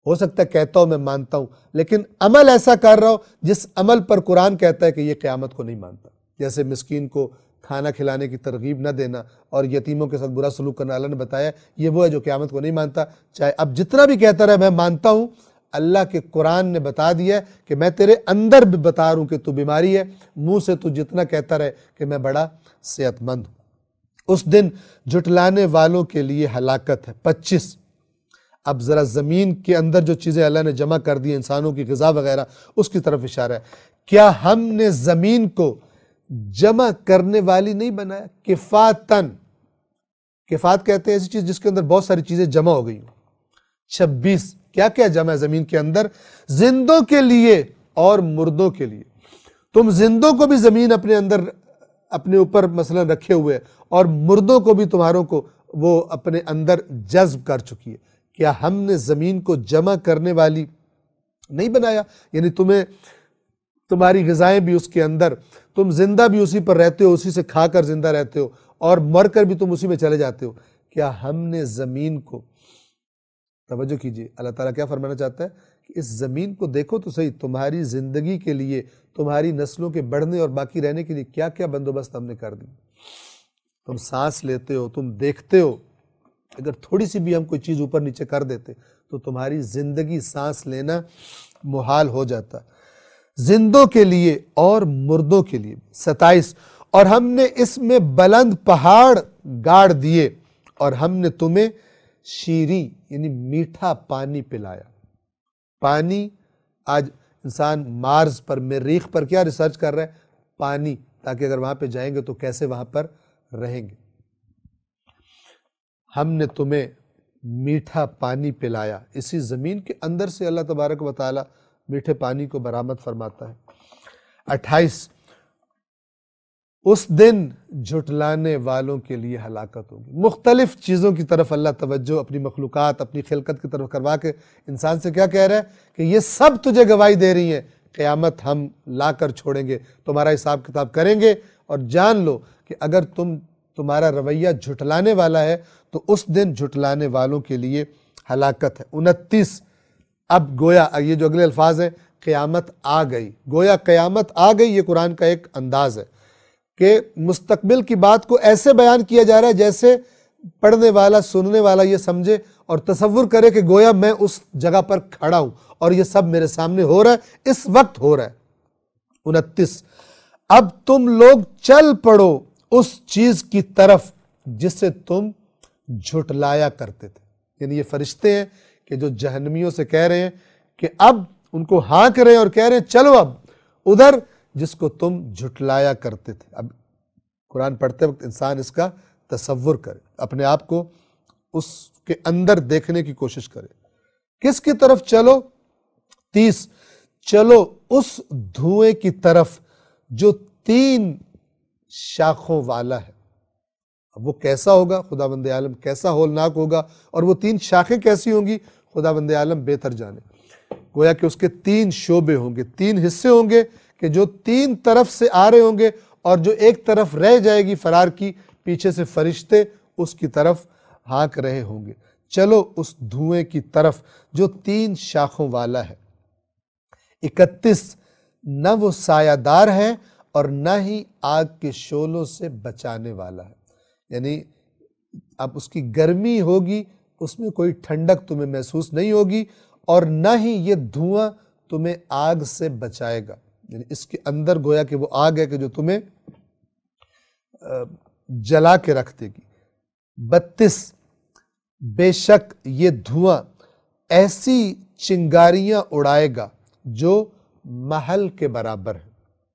Speaker 1: ہو سکتا ہے کہتا ہوں میں مانتا ہوں، لیکن عمل ایسا کر رہا ہو جس عمل پر قرآن کہتا ہے کہ یہ قیامت کو نہیں مانتا، جیسے مسکین کو کھانا کھلانے کی ترغیب نہ دینا اور یتیموں کے ساتھ برا سلوک کرنا۔ اللہ نے بتایا یہ وہ ہے جو قیامت کو نہیں مانتا، چاہے اب جتنا بھی کہتا رہے میں مانتا ہوں، اللہ کے قرآن نے بتا دیا ہے کہ میں تیرے اندر بھی بتا رہا ہوں کہ تو بیماری ہے، منہ سے تو جتنا کہتا رہے کہ میں بڑا صحت مند ہوں۔ اس دن جھٹلانے والوں کے لیے ہلاکت ہے۔ 25 اب ذرا زمین کے اندر جو چیزیں اللہ نے جمع کر دی، انسانوں کی غذا وغیرہ، اس کی طرف اشارہ ہے۔ کیا ہم نے زمین کو جمع کرنے والی نہیں بنایا؟ کفاتن، کفات کہتے ہیں ایسی چیز جس کے اندر بہت ساری چیزیں جمع ہو گئی ہوں۔ 26 کیا کیا جمع ہے زمین کے اندر؟ زندوں کے لیے اور مردوں کے لیے۔ تم زندوں کو بھی زمین اپنے اندر اپنے اوپر مثلا رکھے ہوئے اور مردوں کو بھی تمہاروں کو وہ اپنے اندر جذب کر چکی ہے۔ کیا ہم نے زمین کو جمع کرنے والی نہیں بنایا؟ یعنی تمہاری غذائیں بھی اس کے اندر، تم زندہ بھی اسی پر رہتے ہو، اسی سے کھا کر زندہ رہتے ہو، اور مر کر بھی تم اسی میں چلے جاتے ہو۔ کیا ہم نے زمین کو، توجہ کیجئے اللہ تعالیٰ کیا فرمانا چاہتا ہے کہ اس زمین کو دیکھو تو صحیح، تمہاری زندگی کے لیے، تمہاری نسلوں کے بڑھنے اور باقی رہنے کے لیے کیا کیا بندوبست ہم نے کر دی۔ تم سانس لیتے ہو، تم دیکھتے ہو، اگر تھوڑی سی بھی ہم کوئی چیز اوپر نیچے کر دیتے تو تمہاری زندگی، سانس لینا محال ہو جاتا۔ زندوں کے لیے اور مردوں کے لیے۔ 27 اور ہم نے اس میں بلند پہاڑ گاڑ دیے اور ہم نے تمہیں شیریں یعنی میٹھا پانی پلایا۔ پانی، آج انسان مارس پر، مریخ پر کیا ریسرچ کر رہا ہے؟ پانی، تاکہ اگر وہاں پہ جائیں گے تو کیسے وہاں پر رہیں گے۔ ہم نے تمہیں میٹھا پانی پلایا۔ اسی زمین کے اندر سے اللہ تبارک و تعالی میٹھے پانی کو برآمد فرماتا ہے۔ 28 اس دن جھٹلانے والوں کے لیے ہلاکت ہوگی۔ مختلف چیزوں کی طرف اللہ توجہ اپنی مخلوقات، اپنی خلقت کی طرف کروا کے انسان سے کیا کہہ رہا ہے کہ یہ سب تجھے گواہی دے رہی ہیں، قیامت ہم لا کر چھوڑیں گے، تمہارا حساب کتاب کریں گے، اور جان لو کہ اگر تمہارا رویہ جھٹلانے والا ہے تو اس دن جھٹلانے والوں کے لیے ہلاکت ہے۔ 29 اب گویا یہ جو اگلے الفاظ ہیں، قیامت آ گئی، گویا قیامت آ گئی، یہ قرآن کا ایک انداز ہے کہ مستقبل کی بات کو ایسے بیان کیا جا رہا ہے جیسے پڑھنے والا، سننے والا یہ سمجھے اور تصور کرے کہ گویا میں اس جگہ پر کھڑا ہوں اور یہ سب میرے سامنے ہو رہا ہے، اس وقت ہو رہا ہے۔ 29 اب تم لوگ چل پڑو اس چیز کی طرف جسے تم جھٹلایا کرتے تھے۔ یعنی یہ فرشتے ہیں کہ جو جہنمیوں سے کہہ رہے ہیں کہ اب ان کو ہانک رہے ہیں اور کہہ رہے ہیں چلو اب ادھر جس کو تم جھٹلایا کرتے تھے۔ اب قرآن پڑھتے وقت انسان اس کا تصور کرے، اپنے آپ کو اس کے اندر دیکھنے کی کوشش کرے۔ کس کی طرف چلو؟ 30 چلو اس دھوئیں کی طرف جو 3 شاخوں والا ہے۔ اب وہ کیسا ہوگا؟ خداوند عالم کیسا ہولناک ہوگا، اور وہ 3 شاخیں کیسی ہوں گی؟ خداوند عالم بہتر جانے۔ گویا کہ اس کے 3 شعبے ہوں گے، 3 حصے ہوں گے کہ جو 3 طرف سے آ رہے ہوں گے، اور جو ایک طرف رہ جائے گی فرار کی، پیچھے سے فرشتے اس کی طرف ہانک رہے ہوں گے۔ چلو اس دھوئیں کی طرف جو 3 شاخوں والا ہے۔ 31 نہ وہ سایہ دار ہے اور نہ ہی آگ کے شعلوں سے بچانے والا ہے۔ یعنی اب اس کی گرمی ہوگی، اس میں کوئی ٹھنڈک تمہیں محسوس نہیں ہوگی، اور نہ ہی یہ دھواں تمہیں آگ سے بچائے گا۔ یعنی اس کے اندر گویا کہ وہ آگ ہے کہ جو تمہیں جلا کے رکھ دے گی۔ 32 بے شک یہ دھواں ایسی چنگاریاں اڑائے گا جو محل کے برابر ہے۔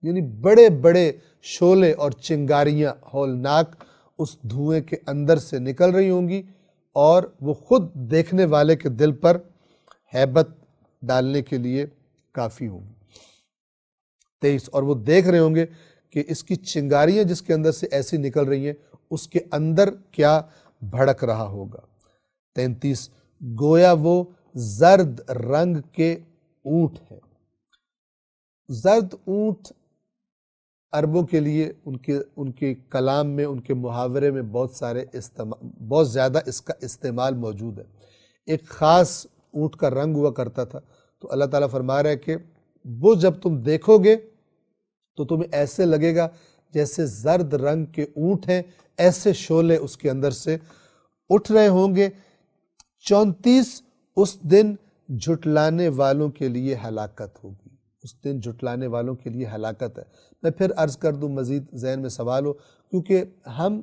Speaker 1: یعنی بڑے بڑے شعلے اور چنگاریاں ہولناک اس دھوئیں کے اندر سے نکل رہی ہوں گی، اور وہ خود دیکھنے والے کے دل پر ہیبت ڈالنے کے لیے کافی ہوں گی۔ 23 اور وہ دیکھ رہے ہوں گے کہ اس کی چنگاریاں جس کے اندر سے ایسی نکل رہی ہیں، اس کے اندر کیا بھڑک رہا ہوگا۔ 33 گویا وہ زرد رنگ کے اونٹ ہے۔ زرد اونٹ عربوں کے لیے ان کے کلام میں، ان کے محاورے میں بہت زیادہ اس کا استعمال موجود ہے۔ ایک خاص اونٹ کا رنگ ہوا کرتا تھا، تو اللہ تعالیٰ فرما رہا ہے کہ وہ جب تم دیکھو گے تو تمہیں ایسے لگے گا جیسے زرد رنگ کے اونٹ ہیں، ایسے شعلے اس کے اندر سے اٹھ رہے ہوں گے۔ 34 اس دن جھٹلانے والوں کے لیے ہلاکت ہوگی، اس دن جھٹلانے والوں کے لیے ہلاکت ہے۔ میں پھر عرض کر دوں، مزید ذہن میں سوال ہو، کیونکہ ہم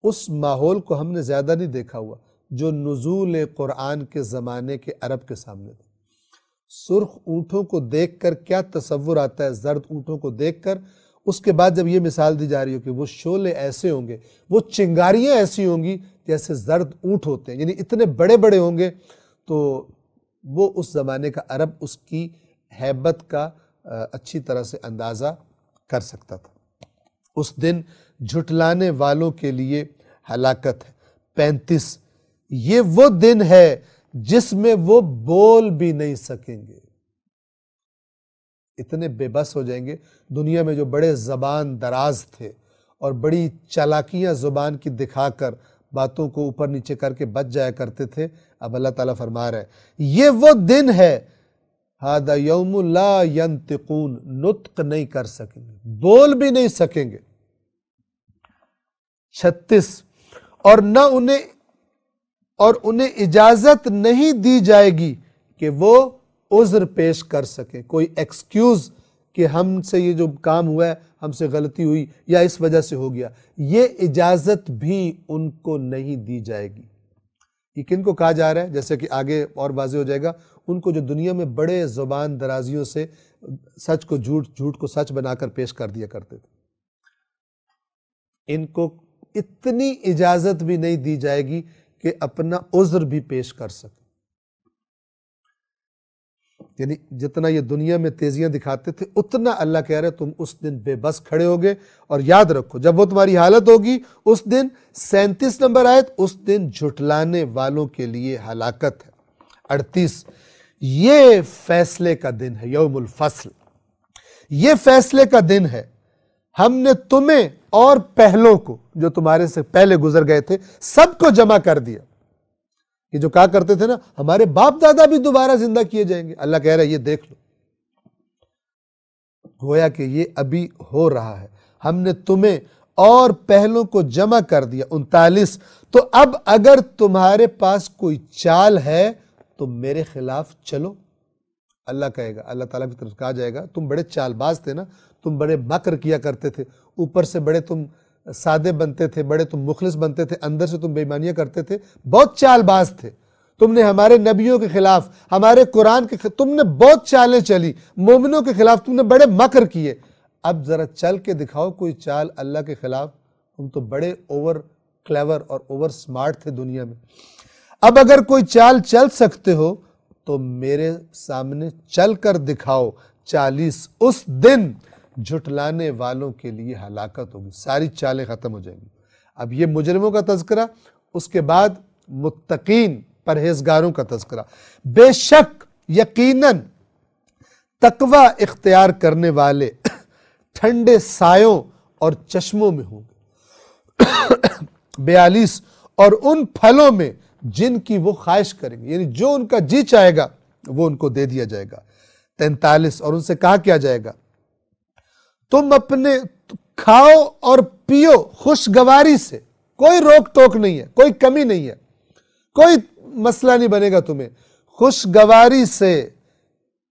Speaker 1: اس ماحول کو ہم نے زیادہ نہیں دیکھا ہوا جو نزول قرآن کے زمانے کے عرب کے سامنے تھا۔ سرخ اونٹوں کو دیکھ کر کیا تصور آتا ہے، زرد اونٹوں کو دیکھ کر، اس کے بعد جب یہ مثال دی جا رہی ہو کہ وہ شعلے ایسے ہوں گے، وہ چنگاریاں ایسی ہوں گی جیسے زرد اونٹ ہوتے ہیں، یعنی اتنے بڑے بڑے ہوں گے، تو وہ اس زمانے کا عرب اس کی ہیبت کا اچھی طرح سے اندازہ کر سکتا تھا۔ اس دن جھٹلانے والوں کے لیے ہلاکت ہے۔ 35، یہ وہ دن ہے جس میں وہ بول بھی نہیں سکیں گے۔ اتنے بے بس ہو جائیں گے، دنیا میں جو بڑے زبان دراز تھے اور بڑی چالاکیاں زبان کی دکھا کر باتوں کو اوپر نیچے کر کے بچ جایا کرتے تھے، اب اللہ تعالیٰ فرما رہا ہے یہ وہ دن ہے، ھذا یوم لا ینطقون، نطق نہیں کر سکیں گے، بول بھی نہیں سکیں گے۔ 36، اور انہیں اجازت نہیں دی جائے گی کہ وہ عذر پیش کر سکیں، کوئی ایکسکیوز کہ ہم سے یہ جو کام ہوا ہے، ہم سے غلطی ہوئی یا اس وجہ سے ہو گیا، یہ اجازت بھی ان کو نہیں دی جائے گی۔ یہ کن کو کہا جا رہا ہے؟ جیسے کہ آگے اور واضح ہو جائے گا، ان کو جو دنیا میں بڑے زبان درازیوں سے سچ کو جھوٹ، جھوٹ کو سچ بنا کر پیش کر دیا کرتے تھے، ان کو اتنی اجازت بھی نہیں دی جائے گی کہ اپنا عذر بھی پیش کر سکیں۔ یعنی جتنا یہ دنیا میں تیزیاں دکھاتے تھے، اتنا اللہ کہہ رہے تم اس دن بے بس کھڑے ہوگے، اور یاد رکھو جب وہ تمہاری حالت ہوگی اس دن، 37 نمبر آیت، اس دن جھٹلانے والوں کے لیے ہلاکت ہے۔ 38، یہ فیصلے کا دن ہے، یوم الفصل، یہ فیصلے کا دن ہے، ہم نے تمہیں اور پہلوں کو جو تمہارے سے پہلے گزر گئے تھے سب کو جمع کر دیا۔ یہ جو کہا کرتے تھے نا ہمارے باپ دادا بھی دوبارہ زندہ کیے جائیں گے، اللہ کہہ رہا ہے یہ دیکھ لو، گویا کہ یہ ابھی ہو رہا ہے، ہم نے تمہیں اور پہلوں کو جمع کر دیا۔ 39، تو اب اگر تمہارے پاس کوئی چال ہے تو میرے خلاف چلو، اللہ کہے گا، اللہ تعالیٰ کی طرف کہا جائے گا تم بڑے چال باز تھے نا، تم بڑے مکر کیا کرتے تھے، اوپر سے بڑے تم سادے بنتے تھے، بڑے تم مخلص بنتے تھے، اندر سے تم بے ایمانیاں کرتے تھے، بہت چال باز تھے، تم نے ہمارے نبیوں کے خلاف، ہمارے قرآن کے خلاف، تم نے بہت چالیں چلی، مومنوں کے خلاف تم نے بڑے مکر کیے، اب ذرا چل کے دکھاؤ کوئی چال اللہ کے خلاف، تم تو بڑے اوور کلیور اور اوور سمارٹ تھے دنیا میں، اب اگر کوئی چال چل سکتے ہو تو میرے سامنے چل کر دکھاؤ۔ 40، اس دن جھٹلانے والوں کے لیے ہلاکت ہوگی، ساری چالیں ختم ہو جائیں گی۔ اب یہ مجرموں کا تذکرہ، اس کے بعد متقین پرہیزگاروں کا تذکرہ۔ بے شک یقیناً تقوی اختیار کرنے والے ٹھنڈے سایوں اور چشموں میں ہوں گے۔ 42، اور ان پھلوں میں جن کی وہ خواہش کریں گے، یعنی جو ان کا جی چاہے گا وہ ان کو دے دیا جائے گا۔ 43، اور ان سے کہا کیا جائے گا تم اپنے کھاؤ اور پیو خوشگواری سے، کوئی روک ٹوک نہیں ہے، کوئی کمی نہیں ہے، کوئی مسئلہ نہیں بنے گا تمہیں، خوشگواری سے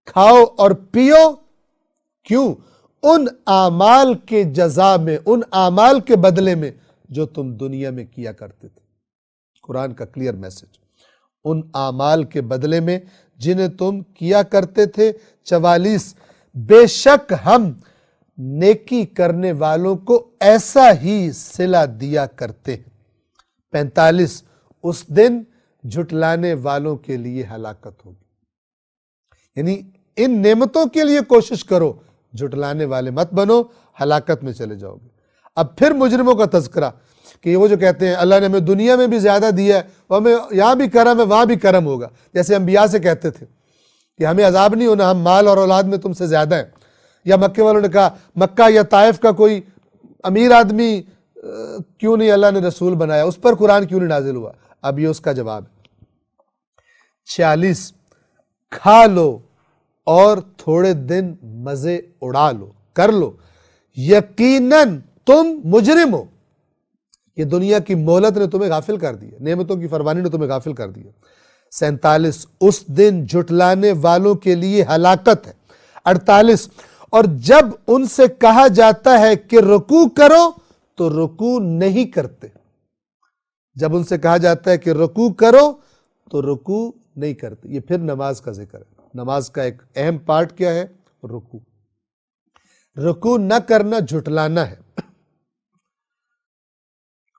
Speaker 1: کھاؤ اور پیو، کیوں؟ ان اعمال کے جزا میں، ان اعمال کے بدلے میں جو تم دنیا میں کیا کرتے تھے۔ قرآن کا کلیئر میسج، ان اعمال کے بدلے میں جنہیں تم کیا کرتے تھے۔ 44، بے شک ہم نیکی کرنے والوں کو ایسا ہی صلہ دیا کرتے ہیں۔ 45، اس دن جھٹلانے والوں کے لیے ہلاکت ہوگی، یعنی ان نعمتوں کے لیے کوشش کرو، جھٹلانے والے مت بنو، ہلاکت میں چلے جاؤ گے۔ اب پھر مجرموں کا تذکرہ کہ وہ جو کہتے ہیں اللہ نے ہمیں دنیا میں بھی زیادہ دیا ہے، اور ہمیں یہاں بھی کرم ہے وہاں بھی کرم ہوگا، جیسے انبیاء سے کہتے تھے کہ ہمیں عذاب نہیں ہونا، ہم مال اور اولاد میں تم سے زیادہ ہیں، یا مکے والوں نے کہا مکہ یا طائف کا کوئی امیر آدمی کیوں نہیں اللہ نے رسول بنایا، اس پر قرآن کیوں نہیں نازل ہوا؟ اب یہ اس کا جواب ہے۔ 46، کھا لو اور تھوڑے دن مزے اڑا لو، کر لو، یقیناً تم مجرم ہو، یہ دنیا کی مہلت نے تمہیں غافل کر دیا، نعمتوں کی فروانی نے تمہیں غافل کر دیا۔ 47 اس دن جھٹلانے والوں کے لیے ہلاکت ہے۔ 48 اور جب ان سے کہا جاتا ہے کہ رکوع کرو تو رکوع نہیں کرتے۔ جب ان سے کہا جاتا ہے کہ رکوع کرو تو رکوع نہیں کرتے۔ یہ پھر نماز کا ذکر ہے۔ نماز کا ایک اہم پارٹ کیا ہے؟ رکوع۔ رکوع نہ کرنا جھٹلانا ہے۔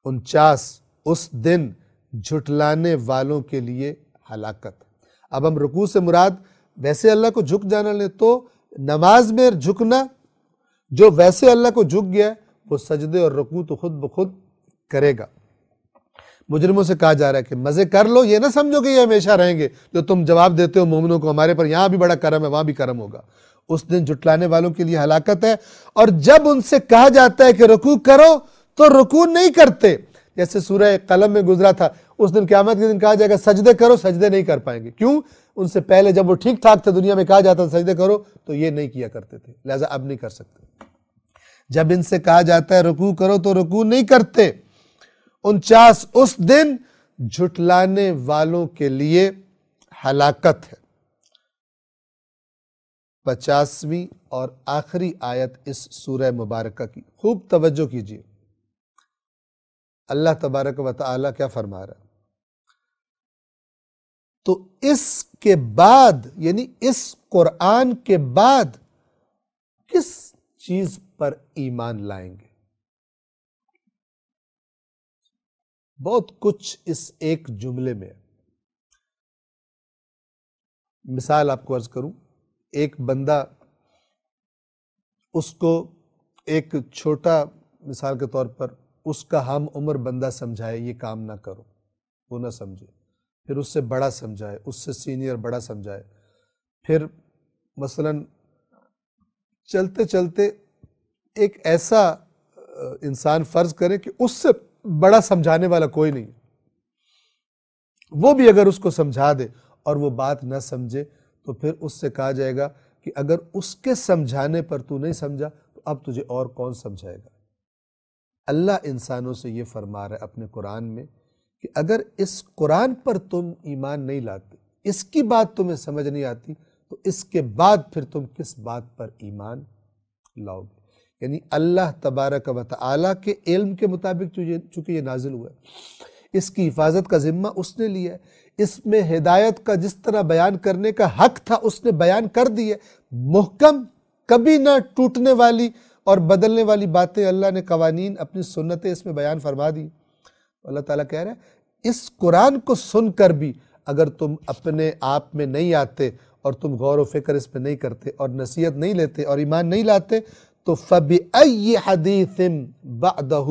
Speaker 1: 49 اس دن جھٹلانے والوں کے لیے ہلاکت۔ اب ہم رکوع سے مراد ویسے اللہ کو جھک جانا لیں تو نماز میں جھکنا، جو ویسے اللہ کو جھک گیا ہے وہ سجدے اور رکوع تو خود بخود کرے گا۔ مجرموں سے کہا جا رہا ہے کہ مزے کر لو، یہ نہ سمجھو کہ یہ ہمیشہ رہیں گے، جو تم جواب دیتے ہو مومنوں کو ہمارے پر یہاں بھی بڑا کرم ہے وہاں بھی کرم ہوگا۔ اس دن جھٹلانے والوں کے لیے ہلاکت ہے۔ اور جب ان سے کہا جاتا ہے کہ رکوع کرو تو رکوع نہیں کرتے، جیسے سورہ قلم میں گزرا تھا، اس دن قیامت کے دن کہا جائے گا سجدے کرو، سجدے نہیں کر پائیں گے۔ کیوں؟ ان سے پہلے جب وہ ٹھیک ٹھاک تھے دنیا میں کہا جاتا تھا سجدے کرو تو یہ نہیں کیا کرتے تھے، لہٰذا اب نہیں کر سکتے۔ جب ان سے کہا جاتا ہے رکوع کرو تو رکوع نہیں کرتے۔ 49 اس دن جھٹلانے والوں کے لیے ہلاکت ہے۔ 50ویں اور آخری آیت اس سورہ مبارکہ کی خوب توجہ کیجیے۔ اللہ تبارک و تعالی کیا فرما رہا ہے؟ تو اس کے بعد، یعنی اس قرآن کے بعد کس چیز پر ایمان لائیں گے؟ بہت کچھ اس ایک جملے میں ہے۔ مثال آپ کو عرض کروں، ایک بندہ، اس کو ایک چھوٹا مثال کے طور پر اس کا ہم عمر بندہ سمجھائے یہ کام نہ کرو، وہ نہ سمجھے، پھر اس سے بڑا سمجھائے، اس سے سینئر بڑا سمجھائے، پھر مثلاً چلتے چلتے ایک ایسا انسان فرض کرے کہ اس سے بڑا سمجھانے والا کوئی نہیں، وہ بھی اگر اس کو سمجھا دے اور وہ بات نہ سمجھے تو پھر اس سے کہا جائے گا کہ اگر اس کے سمجھانے پر تو نہیں سمجھا تو اب تجھے اور کون سمجھائے گا۔ اللہ انسانوں سے یہ فرما رہا ہے اپنے قرآن میں کہ اگر اس قرآن پر تم ایمان نہیں لاتے، اس کی بات تمہیں سمجھ نہیں آتی، تو اس کے بعد پھر تم کس بات پر ایمان لاؤ گے؟ یعنی اللہ تبارک و تعالی کے علم کے مطابق چونکہ یہ نازل ہوا ہے، اس کی حفاظت کا ذمہ اس نے لیا ہے، اس میں ہدایت کا جس طرح بیان کرنے کا حق تھا اس نے بیان کر دی ہے، محکم، کبھی نہ ٹوٹنے والی اور بدلنے والی باتیں اللہ نے قوانین، اپنی سنتیں اس میں بیان فرما دی۔ اللہ تعالیٰ کہہ رہے ہیں اس قرآن کو سن کر بھی اگر تم اپنے آپ میں نہیں آتے اور تم غور و فکر اس پہ نہیں کرتے اور نصیحت نہیں لیتے اور ایمان نہیں لاتے تو فَبِأَيِّ حَدِيثٍ بَعْدَهُ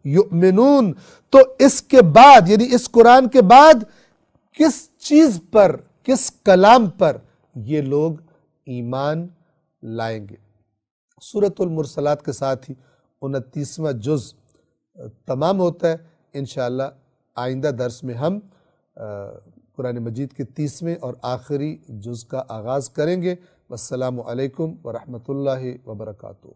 Speaker 1: يُؤْمِنُونَ، تو اس کے بعد، یعنی اس قرآن کے بعد کس چیز پر، کس کلام پر یہ لوگ ایمان لائیں گے؟ سورۃ المرسلات کے ساتھ ہی 29واں جز تمام ہوتا ہے۔ انشاءاللہ آئندہ درس میں ہم قرآن مجید کے 30ویں اور آخری جز کا آغاز کریں گے۔ والسلام علیکم ورحمۃ اللہ وبرکاتہ۔